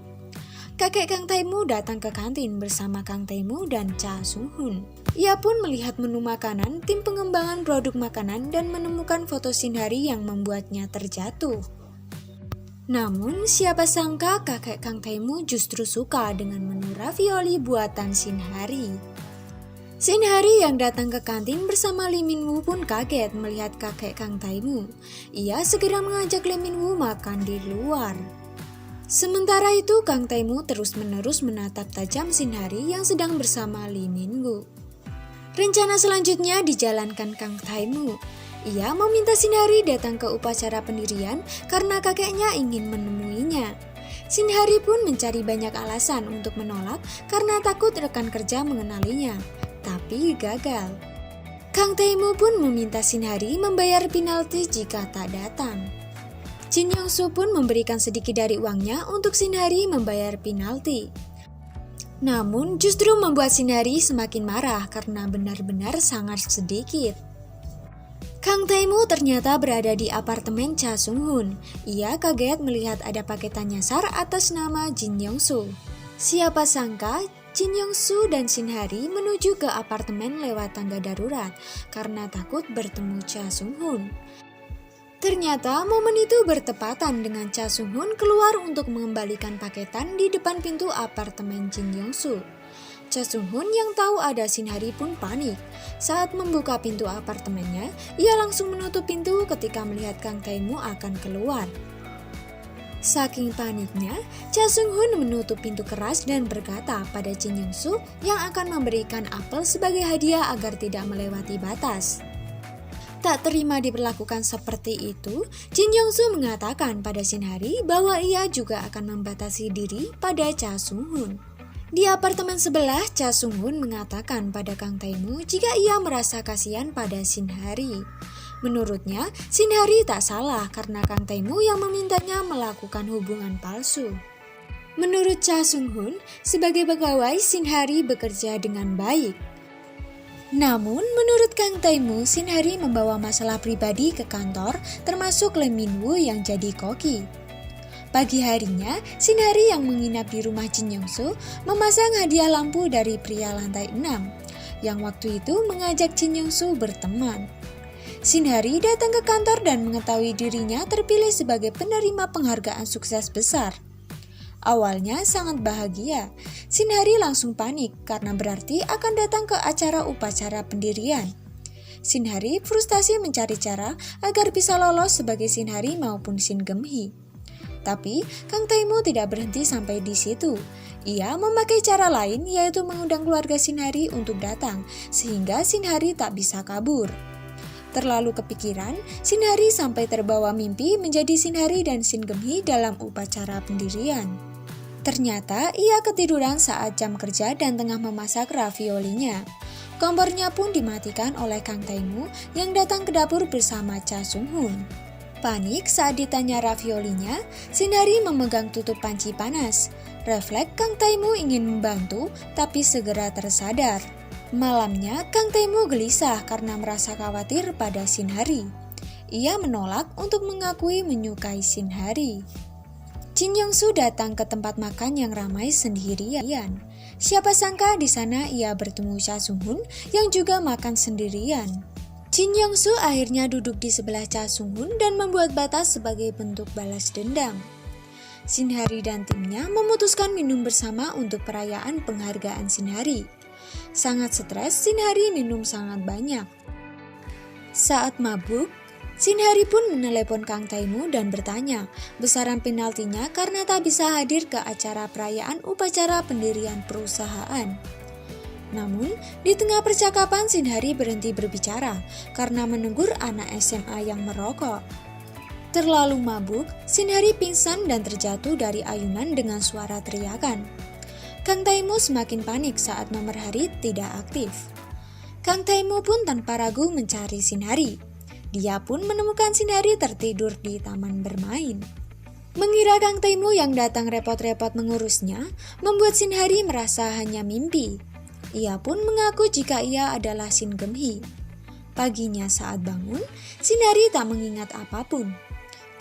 Kakek Kang Tae-moo datang ke kantin bersama Kang Tae-moo dan Cha Sung-hoon. Ia pun melihat menu makanan tim pengembangan produk makanan dan menemukan foto Shin-hari yang membuatnya terjatuh. Namun, siapa sangka kakek Kang Tae-moo justru suka dengan menu ravioli buatan Shin-hari. Shin-hari yang datang ke kantin bersama Lee Min-woo pun kaget melihat kakek Kang Tae-moo. Ia segera mengajak Lee Min-woo makan di luar. Sementara itu, Kang Tae-moo terus-menerus menatap tajam Shin-hari yang sedang bersama Lee Min-woo. Rencana selanjutnya dijalankan Kang Tae-moo. Ia meminta Shin-hari datang ke upacara pendirian karena kakeknya ingin menemuinya. Shin-hari pun mencari banyak alasan untuk menolak karena takut rekan kerja mengenalinya, tapi gagal. Kang Tae-moo pun meminta Shin-hari membayar penalti jika tak datang. Jin Young-soo pun memberikan sedikit dari uangnya untuk Shin-hari membayar penalti. Namun justru membuat Shin-hari semakin marah karena benar-benar sangat sedikit. Kang Tae-moo ternyata berada di apartemen Cha Sung-hoon. Ia kaget melihat ada paketan nyasar atas nama Jin Young-soo. Siapa sangka Jin Young-soo dan Shin-hari menuju ke apartemen lewat tangga darurat karena takut bertemu Cha Sung-hoon. Ternyata momen itu bertepatan dengan Cha Sung-hoon keluar untuk mengembalikan paketan di depan pintu apartemen Jin Young-soo. Cha Sung-hoon yang tahu ada Shin-hari pun panik. Saat membuka pintu apartemennya, ia langsung menutup pintu ketika melihat Kang Tae-moo akan keluar. Saking paniknya, Cha Sung-hoon menutup pintu keras dan berkata pada Jin Young-soo yang akan memberikan apel sebagai hadiah agar tidak melewati batas. Tak terima diperlakukan seperti itu, Jin Young-soo mengatakan pada Shin-hari bahwa ia juga akan membatasi diri pada Cha Sung-hoon. Di apartemen sebelah, Cha Sung-hoon mengatakan pada Kang Tae-moo jika ia merasa kasihan pada Shin-hari. Menurutnya, Shin-hari tak salah karena Kang Tae-moo yang memintanya melakukan hubungan palsu. Menurut Cha Sung-hoon, sebagai pegawai Shin-hari bekerja dengan baik. Namun, menurut Kang Tae-moo, Shin-hari membawa masalah pribadi ke kantor, termasuk Lee Min-woo yang jadi koki. Pagi harinya, Shin-hari yang menginap di rumah Jin Young-soo memasang hadiah lampu dari pria lantai 6, yang waktu itu mengajak Jin Young-soo berteman. Shin-hari datang ke kantor dan mengetahui dirinya terpilih sebagai penerima penghargaan sukses besar. Awalnya sangat bahagia, Shin-hari langsung panik karena berarti akan datang ke acara upacara pendirian. Shin-hari frustasi mencari cara agar bisa lolos sebagai Shin-hari maupun Shin Geum-hee. Tapi Kang Taemu tidak berhenti sampai di situ. Ia memakai cara lain, yaitu mengundang keluarga Shin-hari untuk datang, sehingga Shin-hari tak bisa kabur. Terlalu kepikiran, Shin-hari sampai terbawa mimpi menjadi Shin-hari dan Shin Geum-hee dalam upacara pendirian. Ternyata ia ketiduran saat jam kerja dan tengah memasak raviolinya. Kompornya pun dimatikan oleh Kang Taemu yang datang ke dapur bersama Cha Sung-hoon. Panik saat ditanya raviolinya, Shin-hari memegang tutup panci panas. Refleks Kang Taemu ingin membantu, tapi segera tersadar. Malamnya, Kang Taemu gelisah karena merasa khawatir pada Shin-hari. Ia menolak untuk mengakui menyukai Shin-hari. Jin Young-soo datang ke tempat makan yang ramai sendirian. Siapa sangka di sana ia bertemu Cha Sung-hoon yang juga makan sendirian. Jin Young-soo akhirnya duduk di sebelah Cha Sung-hoon dan membuat batas sebagai bentuk balas dendam. Shin-hari dan timnya memutuskan minum bersama untuk perayaan penghargaan Shin-hari. Sangat stres, Shin-hari minum sangat banyak. Saat mabuk, Shin-hari pun menelepon Kang Taemu dan bertanya besaran penaltinya karena tak bisa hadir ke acara perayaan upacara pendirian perusahaan. Namun, di tengah percakapan Shin-hari berhenti berbicara karena menegur anak SMA yang merokok. Terlalu mabuk, Shin-hari pingsan dan terjatuh dari ayunan dengan suara teriakan. Kang Taemu semakin panik saat nomor hari tidak aktif. Kang Taemu pun tanpa ragu mencari Shin-hari. Dia pun menemukan Shin-hari tertidur di taman bermain. Mengira Kang Taemu yang datang repot-repot mengurusnya, membuat Shin-hari merasa hanya mimpi. Ia pun mengaku jika ia adalah Shin Geum-hee. Paginya saat bangun, Shin-hari tak mengingat apapun.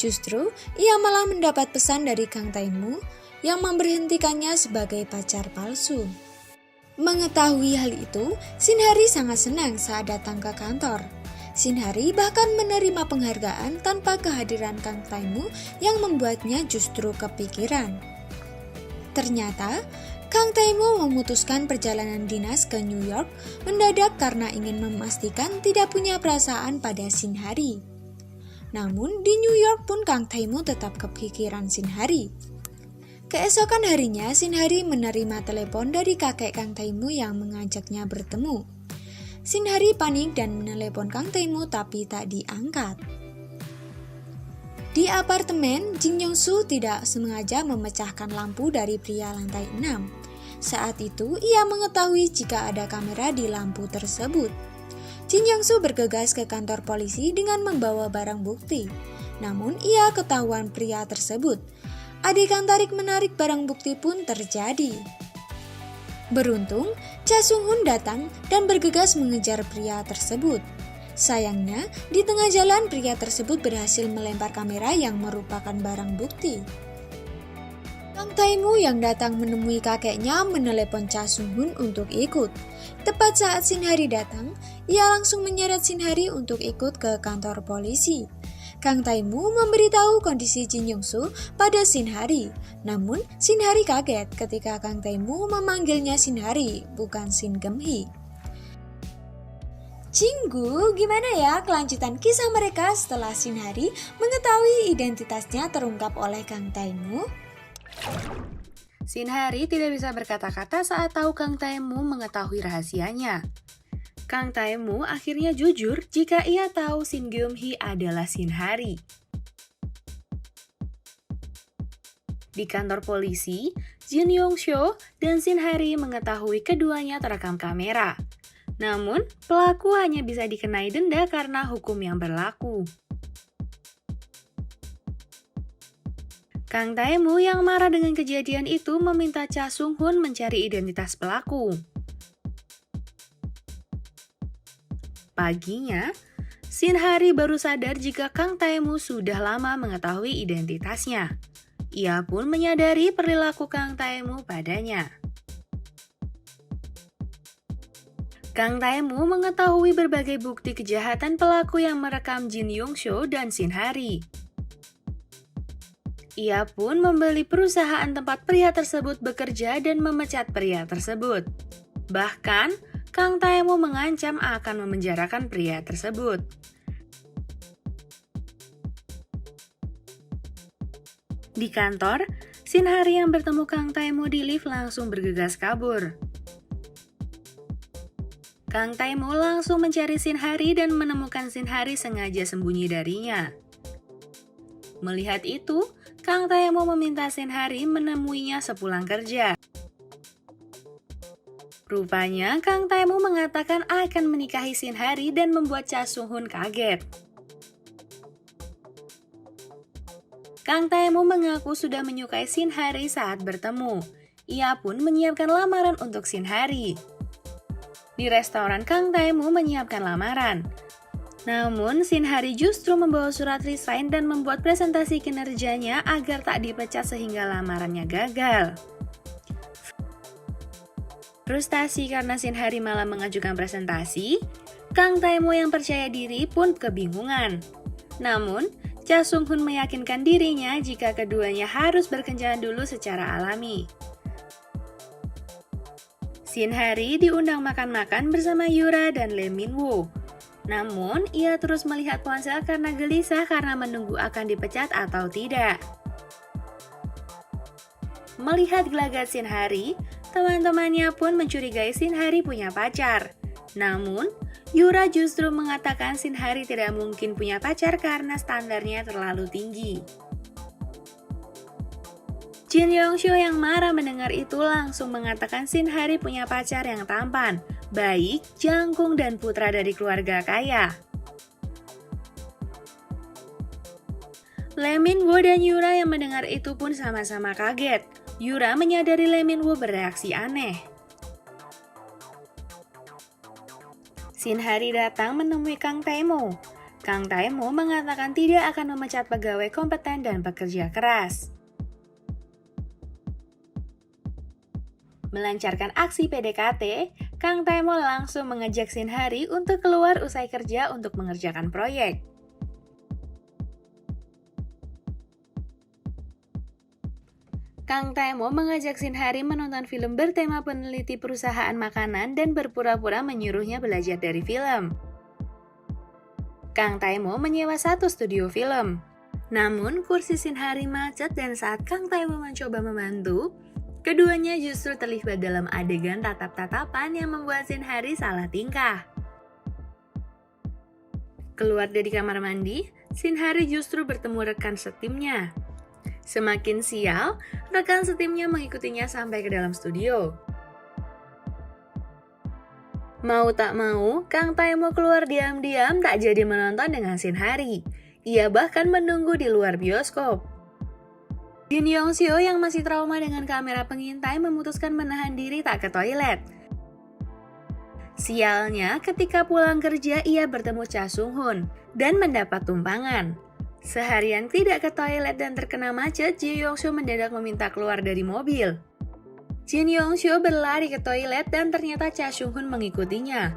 Justru, ia malah mendapat pesan dari Kang Taemu yang memberhentikannya sebagai pacar palsu. Mengetahui hal itu, Shin-hari sangat senang saat datang ke kantor. Shin-hari bahkan menerima penghargaan tanpa kehadiran Kang Taemu yang membuatnya justru kepikiran. Ternyata, Kang Taemu memutuskan perjalanan dinas ke New York mendadak karena ingin memastikan tidak punya perasaan pada Shin-hari. Namun di New York pun Kang Taemu tetap kepikiran Shin-hari. Keesokan harinya Shin-hari menerima telepon dari kakek Kang Taemu yang mengajaknya bertemu. Shin-hari panik dan menelepon Kang Taemu tapi tak diangkat. Di apartemen, Jin Young-soo tidak sengaja memecahkan lampu dari pria lantai 6. Saat itu ia mengetahui jika ada kamera di lampu tersebut. Jin Young-soo bergegas ke kantor polisi dengan membawa barang bukti. Namun ia ketahuan pria tersebut. Adegan tarik-menarik barang bukti pun terjadi. Beruntung, Cha Sung-hoon datang dan bergegas mengejar pria tersebut. Sayangnya, di tengah jalan pria tersebut berhasil melempar kamera yang merupakan barang bukti. Kang Taemu yang datang menemui kakeknya menelepon Cha Sung-hoon untuk ikut. Tepat saat Shin-hari datang, ia langsung menyeret Shin-hari untuk ikut ke kantor polisi. Kang Taemu memberitahu kondisi Jin Young-soo pada Shin-hari. Namun, Shin-hari kaget ketika Kang Taemu memanggilnya Shin-hari, bukan Shin Geum-hee. Jinggu, gimana ya kelanjutan kisah mereka setelah Shin-hari mengetahui identitasnya terungkap oleh Kang Taemu? Shin-hari tidak bisa berkata-kata saat tahu Kang Taemu mengetahui rahasianya. Kang Taemu akhirnya jujur jika ia tahu Shin Geum-hee adalah Shin-hari. Di kantor polisi, Jin Young-soo dan Shin-hari mengetahui keduanya terekam kamera. Namun, pelaku hanya bisa dikenai denda karena hukum yang berlaku. Kang Taemu yang marah dengan kejadian itu meminta Cha Sung-hoon mencari identitas pelaku. Paginya, Shin-hari baru sadar jika Kang Taemu sudah lama mengetahui identitasnya. Ia pun menyadari perilaku Kang Taemu padanya. Kang Taemu mengetahui berbagai bukti kejahatan pelaku yang merekam Jin Young-soo dan Shin-hari. Ia pun membeli perusahaan tempat pria tersebut bekerja dan memecat pria tersebut. Bahkan, Kang Taemu mengancam akan memenjarakan pria tersebut. Di kantor, Shin Hari yang bertemu Kang Tae-mo di lift langsung bergegas kabur. Kang Tae-mo langsung mencari Shin Hari dan menemukan Shin Hari sengaja sembunyi darinya. Melihat itu, Kang Tae-mo meminta Shin Hari menemuinya sepulang kerja. Rupanya, Kang Tae-mo mengatakan akan menikahi Shin Hari dan membuat Cha Sung-hoon kaget. Kang Tae-mo mengaku sudah menyukai Shin Hari saat bertemu. Ia pun menyiapkan lamaran untuk Shin Hari. Di restoran, Kang Tae-mo menyiapkan lamaran. Namun, Shin Hari justru membawa surat resign dan membuat presentasi kinerjanya agar tak dipecat sehingga lamarannya gagal. Frustasi karena Shin Hari malah mengajukan presentasi, Kang Tae-mo yang percaya diri pun kebingungan. Namun, Cha Sung-hoon meyakinkan dirinya jika keduanya harus berkencan dulu secara alami. Shin Hari diundang makan-makan bersama Yura dan Lee Min-woo. Namun, ia terus melihat ponsel karena gelisah karena menunggu akan dipecat atau tidak. Melihat gelagat Shin Hari, teman-temannya pun mencurigai Shin Hari punya pacar. Namun, Yura justru mengatakan Shin Hari tidak mungkin punya pacar karena standarnya terlalu tinggi. Jin Young-soo yang marah mendengar itu langsung mengatakan Shin Hari punya pacar yang tampan, baik, jangkung, dan putra dari keluarga kaya. Lee Min-woo dan Yura yang mendengar itu pun sama-sama kaget. Yura menyadari Lee Min-woo bereaksi aneh. Shin Hari datang menemui Kang Tae-mo. Kang Tae-mo mengatakan tidak akan memecat pegawai kompeten dan pekerja keras. Melancarkan aksi PDKT, Kang Tae-mo langsung mengajak Shin Hari untuk keluar usai kerja untuk mengerjakan proyek. Kang Tae-mo mengajak Shin Hari menonton film bertema peneliti perusahaan makanan dan berpura-pura menyuruhnya belajar dari film. Kang Tae-mo menyewa satu studio film. Namun, kursi Shin Hari macet dan saat Kang Tae-mo mencoba membantu, keduanya justru terlibat dalam adegan tatap-tatapan yang membuat Shin Hari salah tingkah. Keluar dari kamar mandi, Shin Hari justru bertemu rekan setimnya. Semakin sial, rekan setimnya mengikutinya sampai ke dalam studio. Mau tak mau, Kang Tae-mo keluar diam-diam tak jadi menonton dengan Shin Hari. Ia bahkan menunggu di luar bioskop. Jin Young-soo yang masih trauma dengan kamera pengintai memutuskan menahan diri tak ke toilet. Sialnya, ketika pulang kerja ia bertemu Cha Sung-hoon dan mendapat tumpangan. Seharian tidak ke toilet dan terkena macet, Jin Young-soo mendadak meminta keluar dari mobil. Jin Young-soo berlari ke toilet dan ternyata Cha Sung-hoon mengikutinya.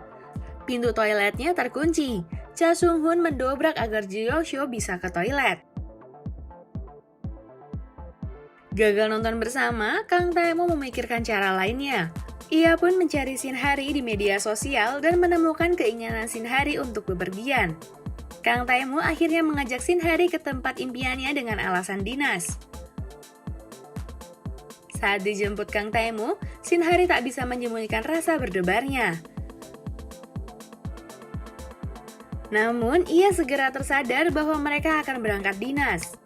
Pintu toiletnya terkunci. Cha Sung-hoon mendobrak agar Jin Young-soo bisa ke toilet. Gagal nonton bersama, Kang Tae-mo memikirkan cara lainnya. Ia pun mencari Shin Hari di media sosial dan menemukan keinginan Shin Hari untuk bepergian. Kang Tae-mo akhirnya mengajak Shin Hari ke tempat impiannya dengan alasan dinas. Saat dijemput Kang Tae-mo, Shin Hari tak bisa menyembunyikan rasa berdebarnya. Namun, ia segera tersadar bahwa mereka akan berangkat dinas.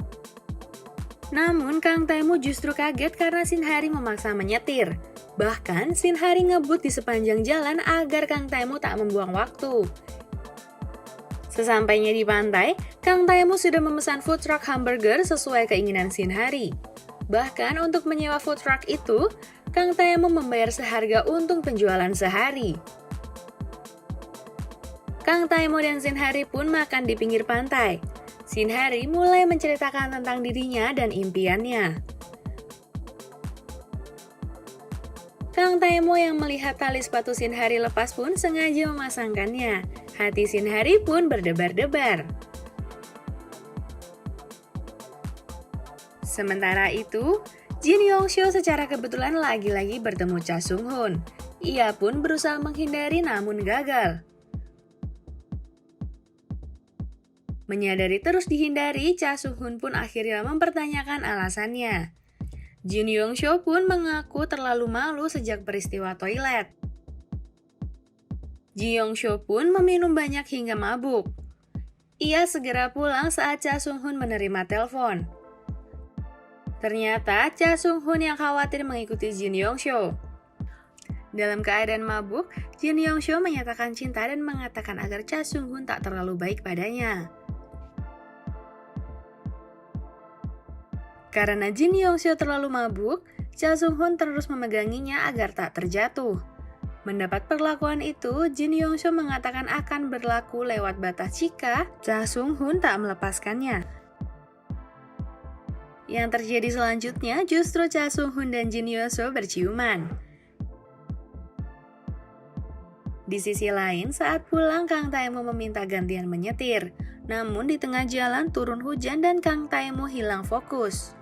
Namun, Kang Tae-mo justru kaget karena Shin Hari memaksa menyetir. Bahkan, Shin Hari ngebut di sepanjang jalan agar Kang Tae-mo tak membuang waktu. Sesampainya di pantai, Kang Tae-mo sudah memesan food truck hamburger sesuai keinginan Shin Hari. Bahkan untuk menyewa food truck itu, Kang Tae-mo membayar seharga untung penjualan sehari. Kang Tae-mo dan Shin Hari pun makan di pinggir pantai. Shin Hari mulai menceritakan tentang dirinya dan impiannya. Kang Tae-mo yang melihat tali sepatu Shin Hari lepas pun sengaja memasangkannya. Hati Shin Hari pun berdebar-debar. Sementara itu, Jin Young-soo secara kebetulan lagi-lagi bertemu Cha Sung-hoon. Ia pun berusaha menghindari namun gagal. Menyadari terus dihindari, Cha Sung-hun pun akhirnya mempertanyakan alasannya. Jin Yong-seo pun mengaku terlalu malu sejak peristiwa toilet. Ji Yong-seo pun meminum banyak hingga mabuk. Ia segera pulang saat Cha Sung-hun menerima telepon. Ternyata Cha Sung-hun yang khawatir mengikuti Jin Yong-seo. Dalam keadaan mabuk, Jin Yong-seo menyatakan cinta dan mengatakan agar Cha Sung-hun tak terlalu baik padanya. Karena Jin Yong-seo terlalu mabuk, Cha Sung-hun terus memeganginya agar tak terjatuh. Mendapat perlakuan itu, Jin Yong-seo mengatakan akan berlaku lewat batas jika Cha Sung-hun tak melepaskannya. Yang terjadi selanjutnya justru Cha Sung-hun dan Jin Yong-seo berciuman. Di sisi lain, saat pulang Kang Tae-moo meminta gantian menyetir. Namun di tengah jalan turun hujan dan Kang Tae-moo hilang fokus.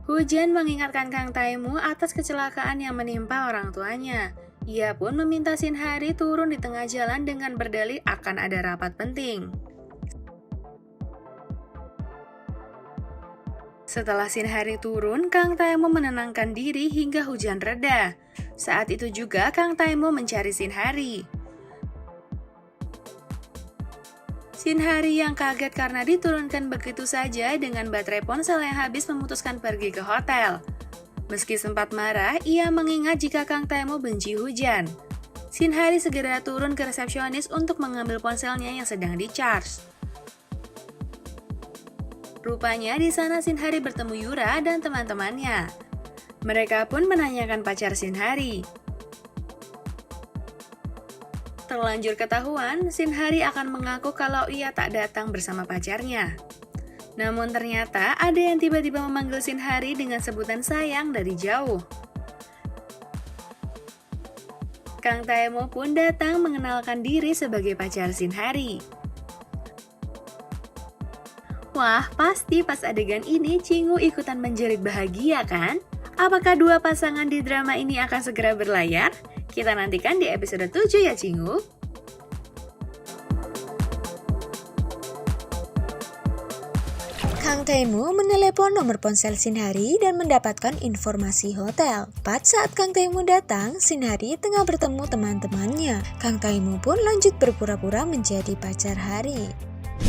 Hujan mengingatkan Kang Tae-moo atas kecelakaan yang menimpa orang tuanya. Ia pun meminta Shin Hari turun di tengah jalan dengan berdalih akan ada rapat penting. Setelah Shin Hari turun, Kang Tae-moo menenangkan diri hingga hujan reda. Saat itu juga Kang Tae-moo mencari Shin Hari. Shin Hari yang kaget karena diturunkan begitu saja dengan baterai ponsel yang habis memutuskan pergi ke hotel. Meski sempat marah, ia mengingat jika Kang Tae-moo benci hujan. Shin Hari segera turun ke resepsionis untuk mengambil ponselnya yang sedang di-charge. Rupanya di sana Shin Hari bertemu Yura dan teman-temannya. Mereka pun menanyakan pacar Shin Hari. Terlanjur ketahuan, Shin Hari akan mengaku kalau ia tak datang bersama pacarnya. Namun ternyata ada yang tiba-tiba memanggil Shin Hari dengan sebutan sayang dari jauh. Kang Tae-moo pun datang mengenalkan diri sebagai pacar Shin Hari. Wah, pasti pas adegan ini Chingu ikutan menjerit bahagia kan? Apakah dua pasangan di drama ini akan segera berlayar? Kita nantikan di episode 7 ya Chingu. Kang Tae-moo menelepon nomor ponsel Shin Hari dan mendapatkan informasi hotel. Tepat saat Kang Tae-moo datang, Shin Hari tengah bertemu teman-temannya. Kang Tae-moo pun lanjut berpura-pura menjadi pacar Hari.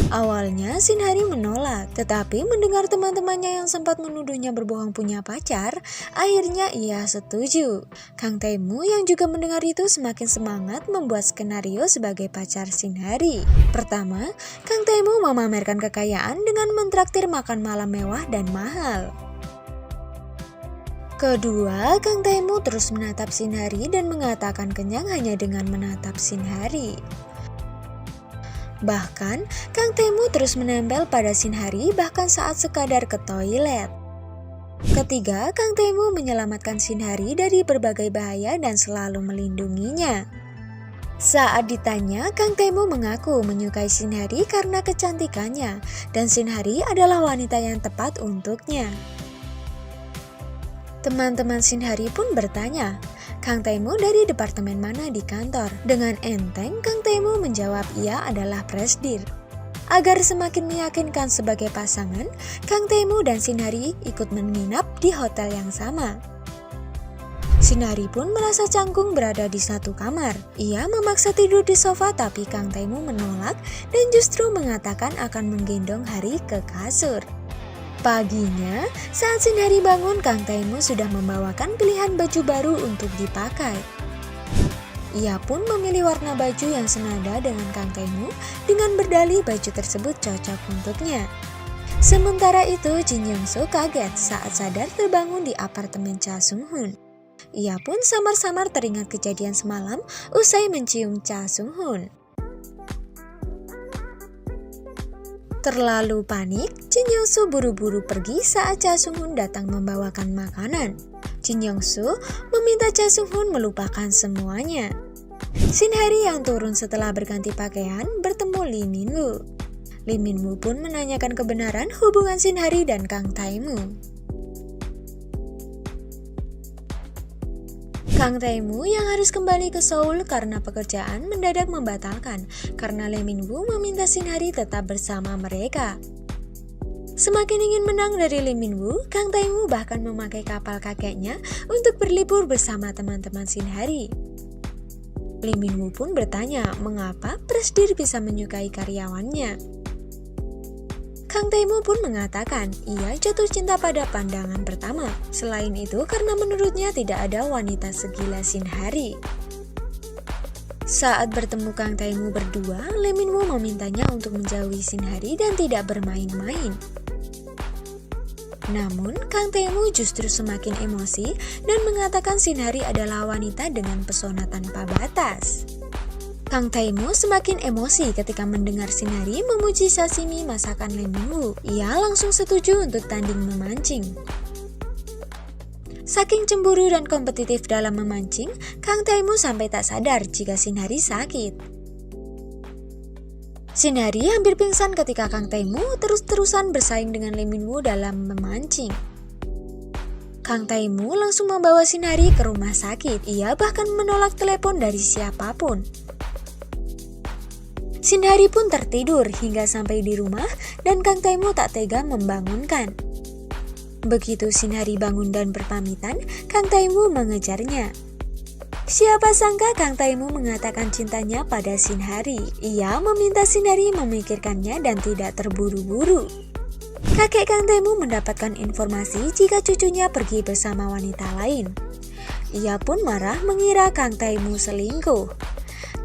Awalnya Shin Hari menolak, tetapi mendengar teman-temannya yang sempat menuduhnya berbohong punya pacar, akhirnya ia setuju. Kang Tae-moo yang juga mendengar itu semakin semangat membuat skenario sebagai pacar Shin Hari. Pertama, Kang Tae-moo memamerkan kekayaan dengan mentraktir makan malam mewah dan mahal. Kedua, Kang Tae-moo terus menatap Shin Hari dan mengatakan kenyang hanya dengan menatap Shin Hari. Bahkan, Kang Tae-moo terus menempel pada Shin Hari bahkan saat sekadar ke toilet. Ketiga, Kang Tae-moo menyelamatkan Shin Hari dari berbagai bahaya dan selalu melindunginya. Saat ditanya, Kang Tae-moo mengaku menyukai Shin Hari karena kecantikannya, dan Shin Hari adalah wanita yang tepat untuknya. Teman-teman Shin Hari pun bertanya, Kang Tae-moo dari departemen mana di kantor? Dengan enteng, Kang Tae-moo menjawab ia adalah presdir. Agar semakin meyakinkan sebagai pasangan, Kang Tae-moo dan Shin Hari ikut menginap di hotel yang sama. Shin Hari pun merasa canggung berada di satu kamar. Ia memaksa tidur di sofa tapi Kang Tae-moo menolak dan justru mengatakan akan menggendong Hari ke kasur. Paginya, saat Shin Hari bangun, Kang Tae-moo sudah membawakan pilihan baju baru untuk dipakai. Ia pun memilih warna baju yang senada dengan Kang Tae-moo dengan berdalih baju tersebut cocok untuknya. Sementara itu, Jin Yong-soo kaget saat sadar terbangun di apartemen Cha Sung-hun. Ia pun samar-samar teringat kejadian semalam usai mencium Cha Sung-hun. Terlalu panik, Jin Yong-soo buru-buru pergi saat Cha Sung-hun datang membawakan makanan. Jin Yong-soo meminta Cha Sung-hun melupakan semuanya. Shin Hari yang turun setelah berganti pakaian bertemu Lee Min-woo. Lee Min-woo pun menanyakan kebenaran hubungan Shin Hari dan Kang Tae-moo. Kang Tae-moo yang harus kembali ke Seoul karena pekerjaan mendadak membatalkan karena Lee Min-woo meminta Shin Hari tetap bersama mereka. Semakin ingin menang dari Lee Min-woo, Kang Tae-moo bahkan memakai kapal kakeknya untuk berlibur bersama teman-teman Shin Hari. Lee Min-woo pun bertanya mengapa Presdir bisa menyukai karyawannya. Kang Tae-moo pun mengatakan ia jatuh cinta pada pandangan pertama. Selain itu karena menurutnya tidak ada wanita segila Shin Hari. Saat bertemu Kang Tae-moo berdua, Lee Min-woo memintanya untuk menjauhi Shin Hari dan tidak bermain-main. Namun, Kang Tae-moo justru semakin emosi dan mengatakan Shin Hari adalah wanita dengan pesona tanpa batas. Kang Tae-moo semakin emosi ketika mendengar Shin Hari memuji sashimi masakan Lee Min-woo. Ia langsung setuju untuk tanding memancing. Saking cemburu dan kompetitif dalam memancing, Kang Tae-moo sampai tak sadar jika Shin Hari sakit. Shin Hari hampir pingsan ketika Kang Tae-moo terus-terusan bersaing dengan Lee Min-woo dalam memancing. Kang Tae-moo langsung membawa Shin Hari ke rumah sakit. Ia bahkan menolak telepon dari siapapun. Shin Hari pun tertidur hingga sampai di rumah dan Kang Tae-moo tak tega membangunkan. Begitu Shin Hari bangun dan berpamitan, Kang Tae-moo mengejarnya. Siapa sangka Kang Tae-moo mengatakan cintanya pada Shin Hari. Ia meminta Shin Hari memikirkannya dan tidak terburu-buru. Kakek Kang Tae-moo mendapatkan informasi jika cucunya pergi bersama wanita lain. Ia pun marah mengira Kang Tae-moo selingkuh.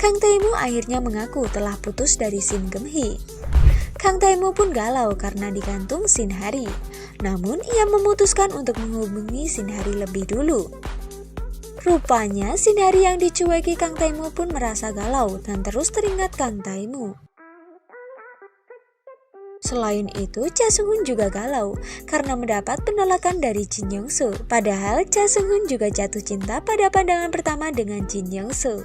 Kang Tae-moo akhirnya mengaku telah putus dari Shin Geum-hee. Kang Tae-moo pun galau karena digantung Shin Hari. Namun ia memutuskan untuk menghubungi Shin Hari lebih dulu. Rupanya Shin Hari yang dicueki Kang Tae-moo pun merasa galau dan terus teringat Kang Tae-moo. Selain itu, Cha Sung-hun juga galau karena mendapat penolakan dari Jin Young-soo. Padahal Cha Sung-hun juga jatuh cinta pada pandangan pertama dengan Jin Young-soo.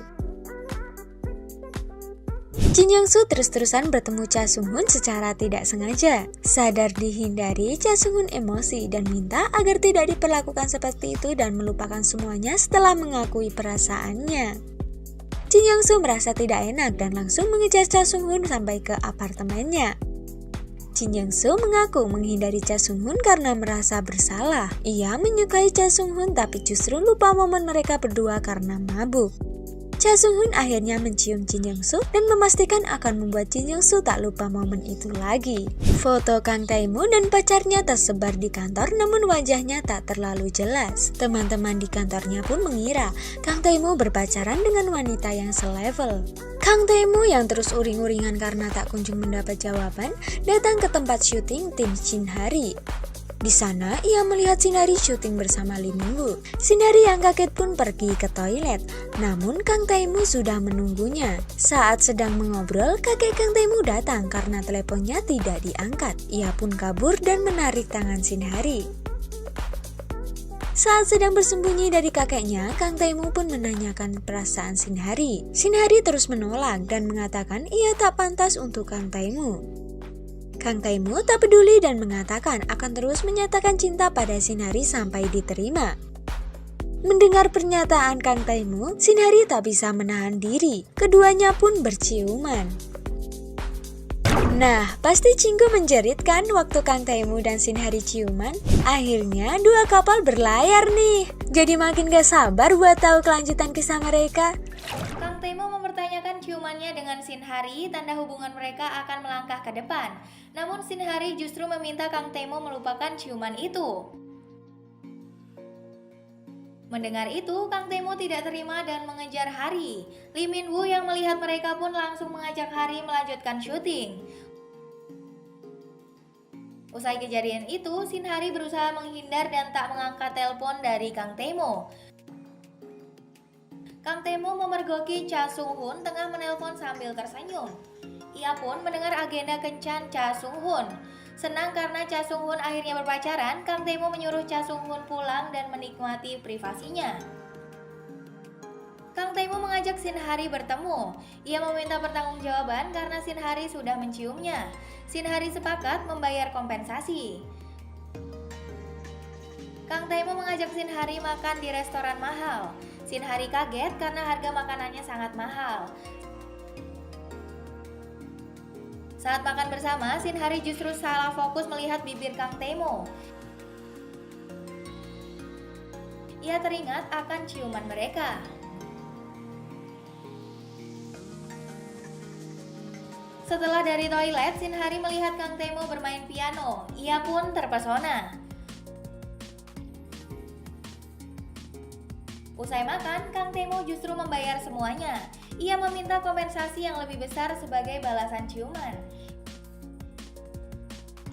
Jin Young-soo terus-terusan bertemu Cha Sung-hun secara tidak sengaja. Sadar dihindari, Cha Sung-hun emosi dan minta agar tidak diperlakukan seperti itu dan melupakan semuanya setelah mengakui perasaannya. Jin Young-soo merasa tidak enak dan langsung mengejar Cha Sung-hun sampai ke apartemennya. Jin Young-soo mengaku menghindari Cha Sung-hun karena merasa bersalah. Ia menyukai Cha Sung-hun tapi justru lupa momen mereka berdua karena mabuk. Cha Sung-hun akhirnya mencium Jin Young-soo dan memastikan akan membuat Jin Young-soo tak lupa momen itu lagi. Foto Kang Tae-moo dan pacarnya tersebar di kantor namun wajahnya tak terlalu jelas. Teman-teman di kantornya pun mengira Kang Tae-moo berpacaran dengan wanita yang selevel. Kang Tae-moo yang terus uring-uringan karena tak kunjung mendapat jawaban datang ke tempat syuting tim Shin Hari. Di sana, ia melihat Shin Hari syuting bersama Lee Min-woo. Shin Hari yang kaget pun pergi ke toilet, namun Kang Tae-moo sudah menunggunya. Saat sedang mengobrol, kakek Kang Tae-moo datang karena teleponnya tidak diangkat. Ia pun kabur dan menarik tangan Shin Hari. Saat sedang bersembunyi dari kakeknya, Kang Tae-moo pun menanyakan perasaan Shin Hari. Shin Hari terus menolak dan mengatakan ia tak pantas untuk Kang Tae-moo. Kang Tae-moo tak peduli dan mengatakan akan terus menyatakan cinta pada Shin Hari sampai diterima. Mendengar pernyataan Kang Tae-moo, Shin Hari tak bisa menahan diri. Keduanya pun berciuman. Nah, pasti Cinggu menjerit kan waktu Kang Tae-moo dan Shin Hari ciuman? Akhirnya dua kapal berlayar nih. Jadi makin gak sabar buat tahu kelanjutan kisah mereka. Kang Tae-moo mempertanyakan ciumannya dengan Shin Hari, tanda hubungan mereka akan melangkah ke depan. Namun Shin Hari justru meminta Kang Tae-moo melupakan ciuman itu. Mendengar itu, Kang Tae-moo tidak terima dan mengejar Hari. Lee Min-woo yang melihat mereka pun langsung mengajak Hari melanjutkan syuting. Usai kejadian itu, Shin Hari berusaha menghindar dan tak mengangkat telepon dari Kang Tae-moo. Kang Tae-moo memergoki Cha Sung-hun tengah menelpon sambil tersenyum. Ia pun mendengar agenda kencan Cha Sung-hun. Senang karena Cha Sung-hun akhirnya berpacaran, Kang Tae-moo menyuruh Cha Sung-hun pulang dan menikmati privasinya. Kang Tae-moo mengajak Shin Hari bertemu. Ia meminta pertanggungjawaban karena Shin Hari sudah menciumnya. Shin Hari sepakat membayar kompensasi. Kang Tae-moo mengajak Shin Hari makan di restoran mahal. Shin Hari kaget karena harga makanannya sangat mahal. Saat makan bersama, Shin Hari justru salah fokus melihat bibir Kang Tae-mo. Ia teringat akan ciuman mereka. Setelah dari toilet, Shin Hari melihat Kang Tae-mo bermain piano. Ia pun terpesona. Usai makan, Kang Tae-mo justru membayar semuanya. Ia meminta kompensasi yang lebih besar sebagai balasan ciuman.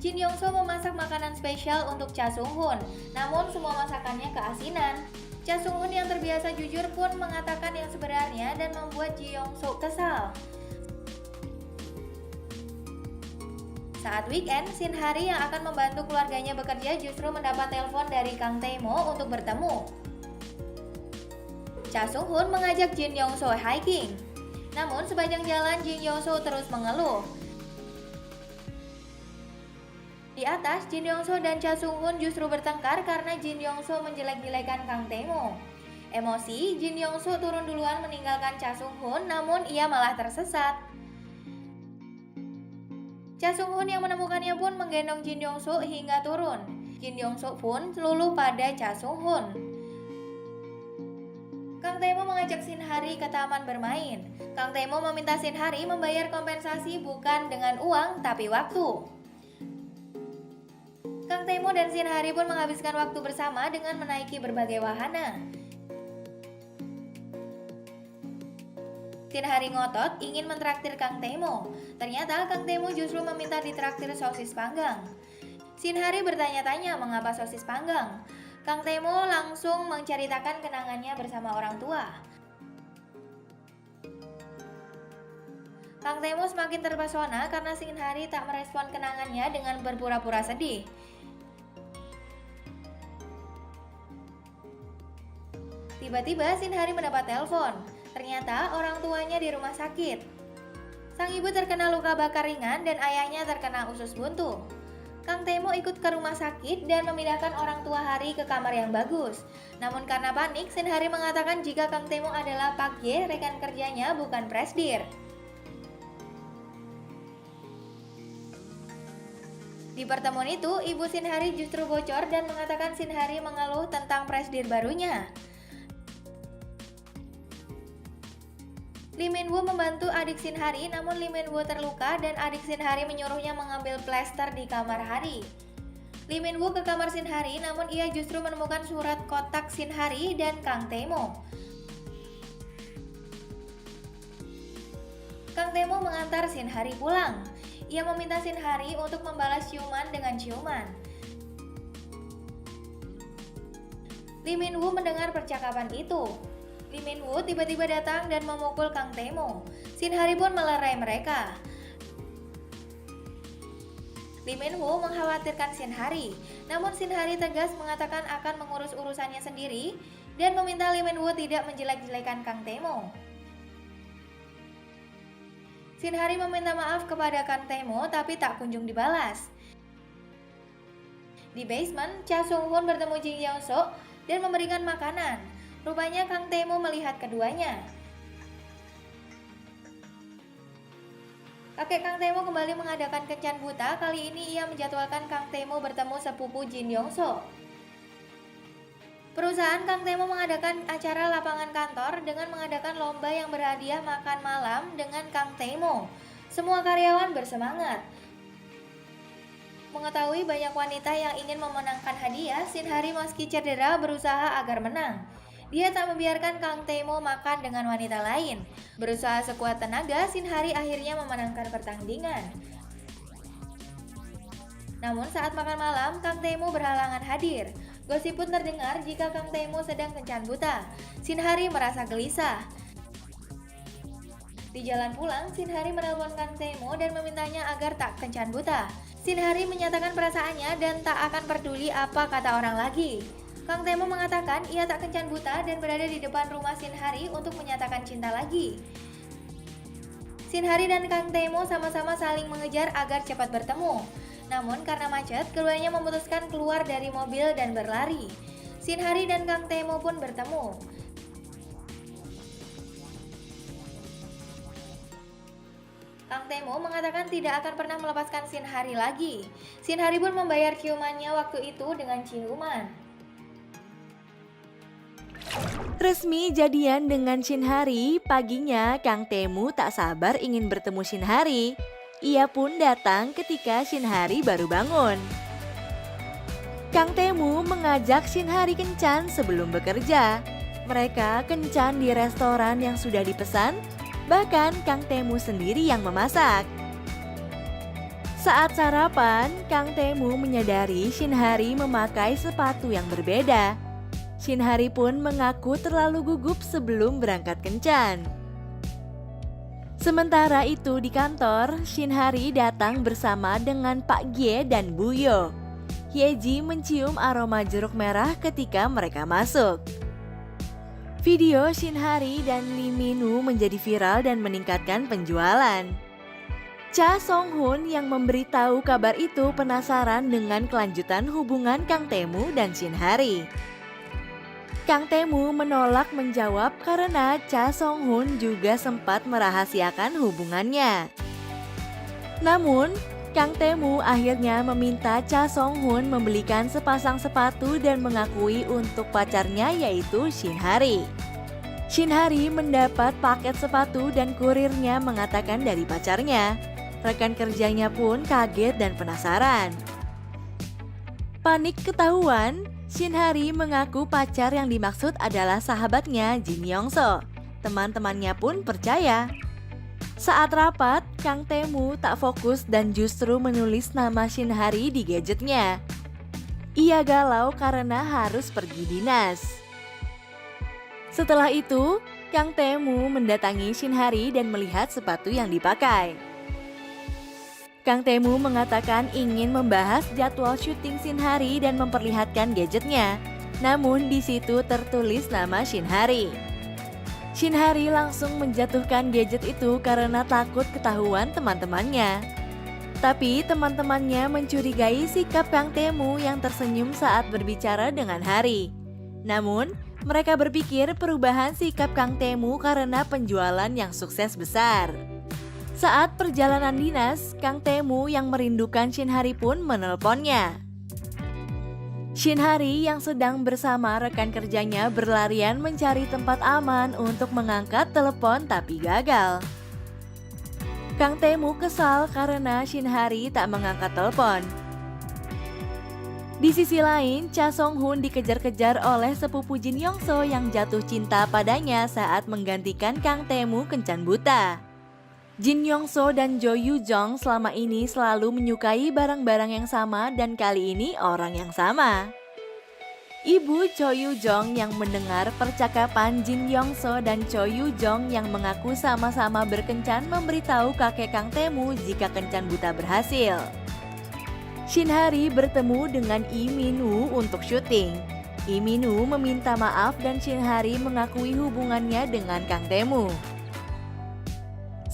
Jin Yong-so memasak makanan spesial untuk Cha Sung-hoon, namun semua masakannya keasinan. Cha Sung-hoon yang terbiasa jujur pun mengatakan yang sebenarnya dan membuat Ji Yong-so kesal. Saat weekend, Shin Hari yang akan membantu keluarganya bekerja justru mendapat telepon dari Kang Tae-mo untuk bertemu. Cha Sung-hoon mengajak Jin Yong-so hiking. Namun sepanjang jalan Jin Yong-so terus mengeluh. Di atas, Jin Yong-so dan Cha Sung-hoon justru bertengkar karena Jin Yong-so menjelek-jelekan Kang Tae-mo. Emosi, Jin Yong-so turun duluan meninggalkan Cha Sung-hoon, namun ia malah tersesat. Cha Sung-hoon yang menemukannya pun menggendong Jin Yong-so hingga turun. Jin Yong-so pun luluh pada Cha Sung-hoon. Kang Tae-mo mengajak Shin Hari ke taman bermain. Kang Tae-mo meminta Shin Hari membayar kompensasi bukan dengan uang tapi waktu. Kang Tae-mo dan Shin Hari pun menghabiskan waktu bersama dengan menaiki berbagai wahana. Shin Hari ngotot ingin mentraktir Kang Tae-mo. Ternyata Kang Tae-mo justru meminta ditraktir sosis panggang. Shin Hari bertanya-tanya mengapa sosis panggang. Kang Tae-mo langsung menceritakan kenangannya bersama orang tua. Kang Tae-mo semakin terpesona karena Shin Hari tak merespon kenangannya dengan berpura-pura sedih. Tiba-tiba Shin Hari mendapat telepon. Ternyata orang tuanya di rumah sakit. Sang ibu terkena luka bakar ringan dan ayahnya terkena usus buntu. Kang Tae-mo ikut ke rumah sakit dan memindahkan orang tua Hari ke kamar yang bagus. Namun karena panik, Shin Hari mengatakan jika Kang Tae-mo adalah Pak Ye, rekan kerjanya, bukan Presdir. Di pertemuan itu, ibu Shin Hari justru bocor dan mengatakan Shin Hari mengeluh tentang Presdir barunya. Lee Min-woo membantu adik Shin Hari, namun Lee Min-woo terluka dan adik Shin Hari menyuruhnya mengambil plester di kamar Hari. Lee Min-woo ke kamar Shin Hari, namun ia justru menemukan surat kotak Shin Hari dan Kang Tae-mo. Kang Tae-mo mengantar Shin Hari pulang. Ia meminta Shin Hari untuk membalas ciuman dengan ciuman. Lee Min-woo mendengar percakapan itu. Lee Min-woo tiba-tiba datang dan memukul Kang Tae-mo. Shin Hari pun melerai mereka. Lee Min-woo mengkhawatirkan Shin Hari, namun Shin Hari tegas mengatakan akan mengurus urusannya sendiri dan meminta Lee Min-woo tidak menjelek-jelekan Kang Tae-mo. Shin Hari meminta maaf kepada Kang Tae-mo tapi tak kunjung dibalas. Di basement, Cha Sung-hoon bertemu Jin Yong-so dan memberikan makanan. Rupanya Kang Tae-mo melihat keduanya. Kakek Kang Tae-mo kembali mengadakan kencan buta. Kali ini ia menjadwalkan Kang Tae-mo bertemu sepupu Jin Yong-so. Perusahaan Kang Tae-mo mengadakan acara lapangan kantor dengan mengadakan lomba yang berhadiah makan malam dengan Kang Tae-mo. Semua karyawan bersemangat. Mengetahui banyak wanita yang ingin memenangkan hadiah, Shin Hari meski cedera berusaha agar menang. Dia tak membiarkan Kang Tae-mo makan dengan wanita lain. Berusaha sekuat tenaga, Shin Hari akhirnya memenangkan pertandingan. Namun saat makan malam, Kang Tae-mo berhalangan hadir. Gosip pun terdengar jika Kang Tae-mo sedang kencan buta. Shin Hari merasa gelisah. Di jalan pulang, Shin Hari menelpon Kang Tae-mo dan memintanya agar tak kencan buta. Shin Hari menyatakan perasaannya dan tak akan peduli apa kata orang lagi. Kang Tae-mo mengatakan ia tak kencan buta dan berada di depan rumah Shin Hari untuk menyatakan cinta lagi. Shin Hari dan Kang Tae-mo sama-sama saling mengejar agar cepat bertemu. Namun karena macet, keduanya memutuskan keluar dari mobil dan berlari. Shin Hari dan Kang Tae-mo pun bertemu. Kang Tae-moo mengatakan tidak akan pernah melepaskan Shin Hari lagi. Shin Hari pun membayar ciumannya waktu itu dengan ciuman. Resmi jadian dengan Shin Hari, paginya Kang Tae-moo tak sabar ingin bertemu Shin Hari. Ia pun datang ketika Shin Hari baru bangun. Kang Tae-moo mengajak Shin Hari kencan sebelum bekerja. Mereka kencan di restoran yang sudah dipesan, bahkan Kang Tae-moo sendiri yang memasak. Saat sarapan, Kang Tae-moo menyadari Shin Hari memakai sepatu yang berbeda. Shin Hari pun mengaku terlalu gugup sebelum berangkat kencan. Sementara itu di kantor, Shin Hari datang bersama dengan Pak Gye dan Bu Yo. Hyeji mencium aroma jeruk merah ketika mereka masuk. Video Shin Hari dan Lee Min-woo menjadi viral dan meningkatkan penjualan. Cha Song-hun yang memberitahu kabar itu penasaran dengan kelanjutan hubungan Kang Tae-moo dan Shin Hari. Kang Tae-moo menolak menjawab karena Cha Song-hun juga sempat merahasiakan hubungannya. Namun, Kang Tae-moo akhirnya meminta Cha Song-hun membelikan sepasang sepatu dan mengakui untuk pacarnya yaitu Shin Hari. Shin Hari mendapat paket sepatu dan kurirnya mengatakan dari pacarnya. Rekan kerjanya pun kaget dan penasaran. Panik ketahuan, Shin Hari mengaku pacar yang dimaksud adalah sahabatnya Jin Yong-so. Teman-temannya pun percaya. Saat rapat, Kang Tae-moo tak fokus dan justru menulis nama Shin Hari di gadgetnya. Ia galau karena harus pergi dinas. Setelah itu, Kang Tae-moo mendatangi Shin Hari dan melihat sepatu yang dipakai. Kang Tae-moo mengatakan ingin membahas jadwal syuting Shin Hari dan memperlihatkan gadgetnya. Namun di situ tertulis nama Shin Hari. Shin Hari langsung menjatuhkan gadget itu karena takut ketahuan teman-temannya. Tapi teman-temannya mencurigai sikap Kang Tae-moo yang tersenyum saat berbicara dengan Hari. Namun, mereka berpikir perubahan sikap Kang Tae-moo karena penjualan yang sukses besar. Saat perjalanan dinas, Kang Tae-moo yang merindukan Shin Hari pun menelponnya. Shin Hari yang sedang bersama rekan kerjanya berlarian mencari tempat aman untuk mengangkat telepon tapi gagal. Kang Tae-moo kesal karena Shin Hari tak mengangkat telepon. Di sisi lain, Cha Song-hun dikejar-kejar oleh sepupu Jin Yong-so yang jatuh cinta padanya saat menggantikan Kang Tae-moo kencan buta. Jin Yong-so dan Jo Yoo-jong selama ini selalu menyukai barang-barang yang sama dan kali ini orang yang sama. Ibu Cho Yoo-jong yang mendengar percakapan Jin Yong-so dan Cho Yoo-jong yang mengaku sama-sama berkencan memberitahu kakek Kang Tae-moo jika kencan buta berhasil. Shin Hari bertemu dengan Lee Min-woo untuk syuting. Lee Min-woo meminta maaf dan Shin Hari mengakui hubungannya dengan Kang Tae-moo.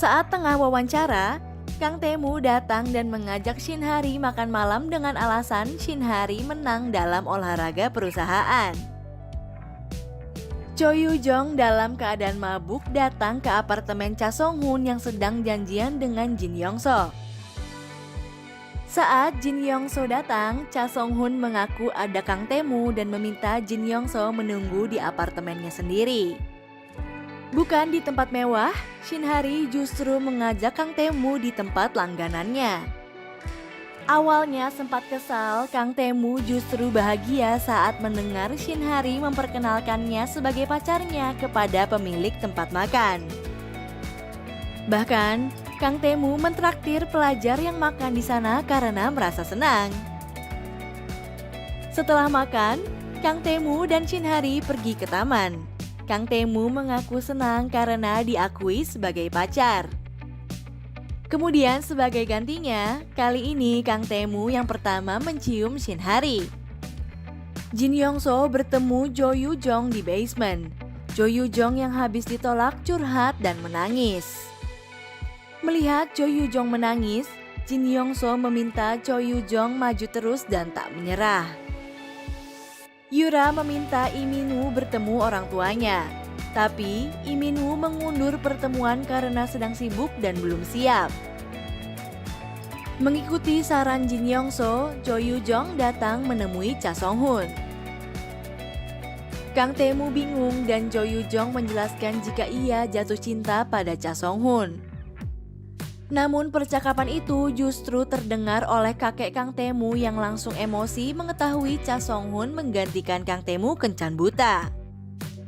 Saat tengah wawancara, Kang Tae-moo datang dan mengajak Shin Hari makan malam dengan alasan Shin Hari menang dalam olahraga perusahaan. Cho Yoo-jong dalam keadaan mabuk datang ke apartemen Cha Song-hun yang sedang janjian dengan Jin Yong-so. Saat Jin Yong-so datang, Cha Song-hun mengaku ada Kang Tae-moo dan meminta Jin Yong-so menunggu di apartemennya sendiri. Bukan di tempat mewah, Shin Hari justru mengajak Kang Tae-moo di tempat langganannya. Awalnya sempat kesal, Kang Tae-moo justru bahagia saat mendengar Shin Hari memperkenalkannya sebagai pacarnya kepada pemilik tempat makan. Bahkan, Kang Tae-moo mentraktir pelajar yang makan di sana karena merasa senang. Setelah makan, Kang Tae-moo dan Shin Hari pergi ke taman. Kang Tae-moo mengaku senang karena diakui sebagai pacar. Kemudian sebagai gantinya, kali ini Kang Tae-moo yang pertama mencium Shin Hari. Jin Yong-so bertemu Jo Yoo-jong di basement. Jo Yoo-jong yang habis ditolak curhat dan menangis. Melihat Jo Yoo-jong menangis, Jin Yong-so meminta Jo Yoo-jong maju terus dan tak menyerah. Yura meminta Lee Min-woo bertemu orang tuanya, tapi Lee Min-woo mengundur pertemuan karena sedang sibuk dan belum siap. Mengikuti saran Jin Yong So, Cho Yu Jong datang menemui Cha Song Hun. Kang Tae-moo bingung dan Cho Yu Jong menjelaskan jika ia jatuh cinta pada Cha Song Hun. Namun percakapan itu justru terdengar oleh kakek Kang Tae-moo yang langsung emosi mengetahui Cha Song Hun menggantikan Kang Tae-moo kencan buta.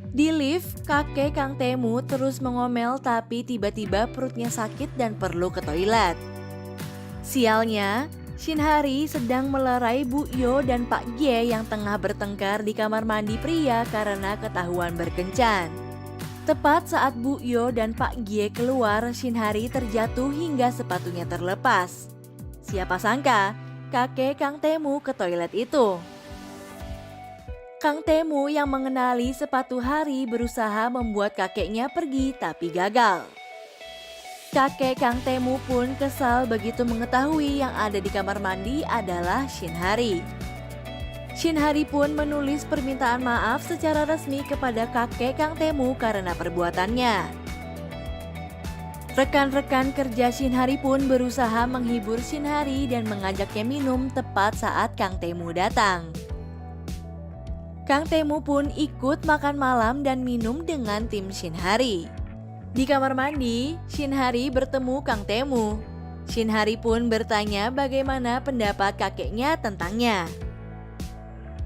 Di lift, kakek Kang Tae-moo terus mengomel tapi tiba-tiba perutnya sakit dan perlu ke toilet. Sialnya, Shin Hari sedang melerai Bu Yo dan Pak Gye yang tengah bertengkar di kamar mandi pria karena ketahuan berkencan. Tepat saat Bu Yo dan Pak Gye keluar, Shin Hari terjatuh hingga sepatunya terlepas. Siapa sangka, kakek Kang Tae-moo ke toilet itu. Kang Tae-moo yang mengenali sepatu Hari berusaha membuat kakeknya pergi tapi gagal. Kakek Kang Tae-moo pun kesal begitu mengetahui yang ada di kamar mandi adalah Shin Hari. Shin Hari pun menulis permintaan maaf secara resmi kepada kakek Kang Tae-moo karena perbuatannya. Rekan-rekan kerja Shin Hari pun berusaha menghibur Shin Hari dan mengajaknya minum tepat saat Kang Tae-moo datang. Kang Tae-moo pun ikut makan malam dan minum dengan tim Shin Hari. Di kamar mandi, Shin Hari bertemu Kang Tae-moo. Shin Hari pun bertanya bagaimana pendapat kakeknya tentangnya.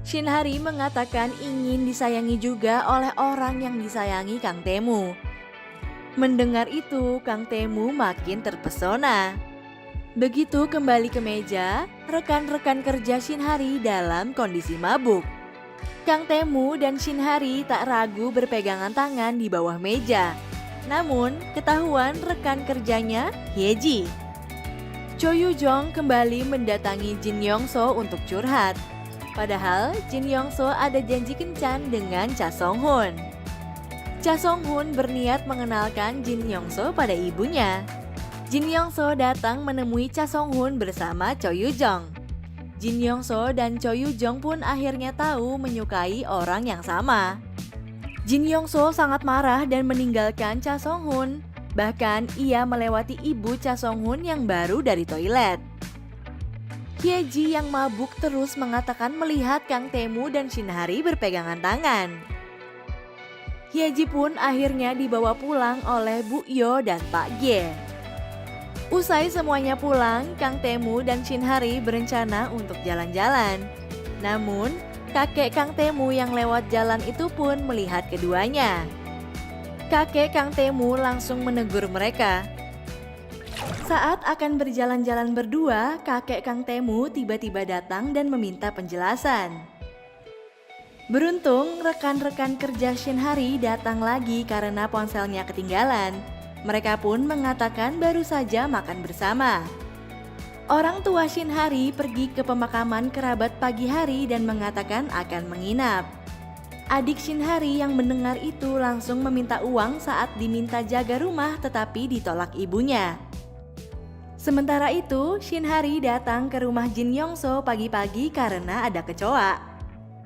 Shin Hari mengatakan ingin disayangi juga oleh orang yang disayangi Kang Tae-moo. Mendengar itu, Kang Tae-moo makin terpesona. Begitu kembali ke meja, rekan-rekan kerja Shin Hari dalam kondisi mabuk. Kang Tae-moo dan Shin Hari tak ragu berpegangan tangan di bawah meja. Namun, ketahuan rekan kerjanya, Hye-ji. Cho Yu Jong kembali mendatangi Jin Yong So untuk curhat. Padahal, Jin Yong So ada janji kencan dengan Cha Song Hun. Cha Song Hun berniat mengenalkan Jin Yong So pada ibunya. Jin Yong So datang menemui Cha Song Hun bersama Cho Yu Jong. Jin Yong So dan Cho Yu Jong pun akhirnya tahu menyukai orang yang sama. Jin Yong So sangat marah dan meninggalkan Cha Song Hun. Bahkan ia melewati ibu Cha Song Hun yang baru dari toilet. Hye-ji yang mabuk terus mengatakan melihat Kang Tae-moo dan Shin Hari berpegangan tangan. Hye-ji pun akhirnya dibawa pulang oleh Bu Yo dan Pak Gye. Usai semuanya pulang, Kang Tae-moo dan Shin Hari berencana untuk jalan-jalan. Namun, kakek Kang Tae-moo yang lewat jalan itu pun melihat keduanya. Kakek Kang Tae-moo langsung menegur mereka. Saat akan berjalan-jalan berdua, kakek Kang Tae-moo tiba-tiba datang dan meminta penjelasan. Beruntung, rekan-rekan kerja Shin Hari datang lagi karena ponselnya ketinggalan. Mereka pun mengatakan baru saja makan bersama. Orang tua Shin Hari pergi ke pemakaman kerabat pagi hari dan mengatakan akan menginap. Adik Shin Hari yang mendengar itu langsung meminta uang saat diminta jaga rumah tetapi ditolak ibunya. Sementara itu, Shin Hari datang ke rumah Jin Yong So pagi-pagi karena ada kecoa.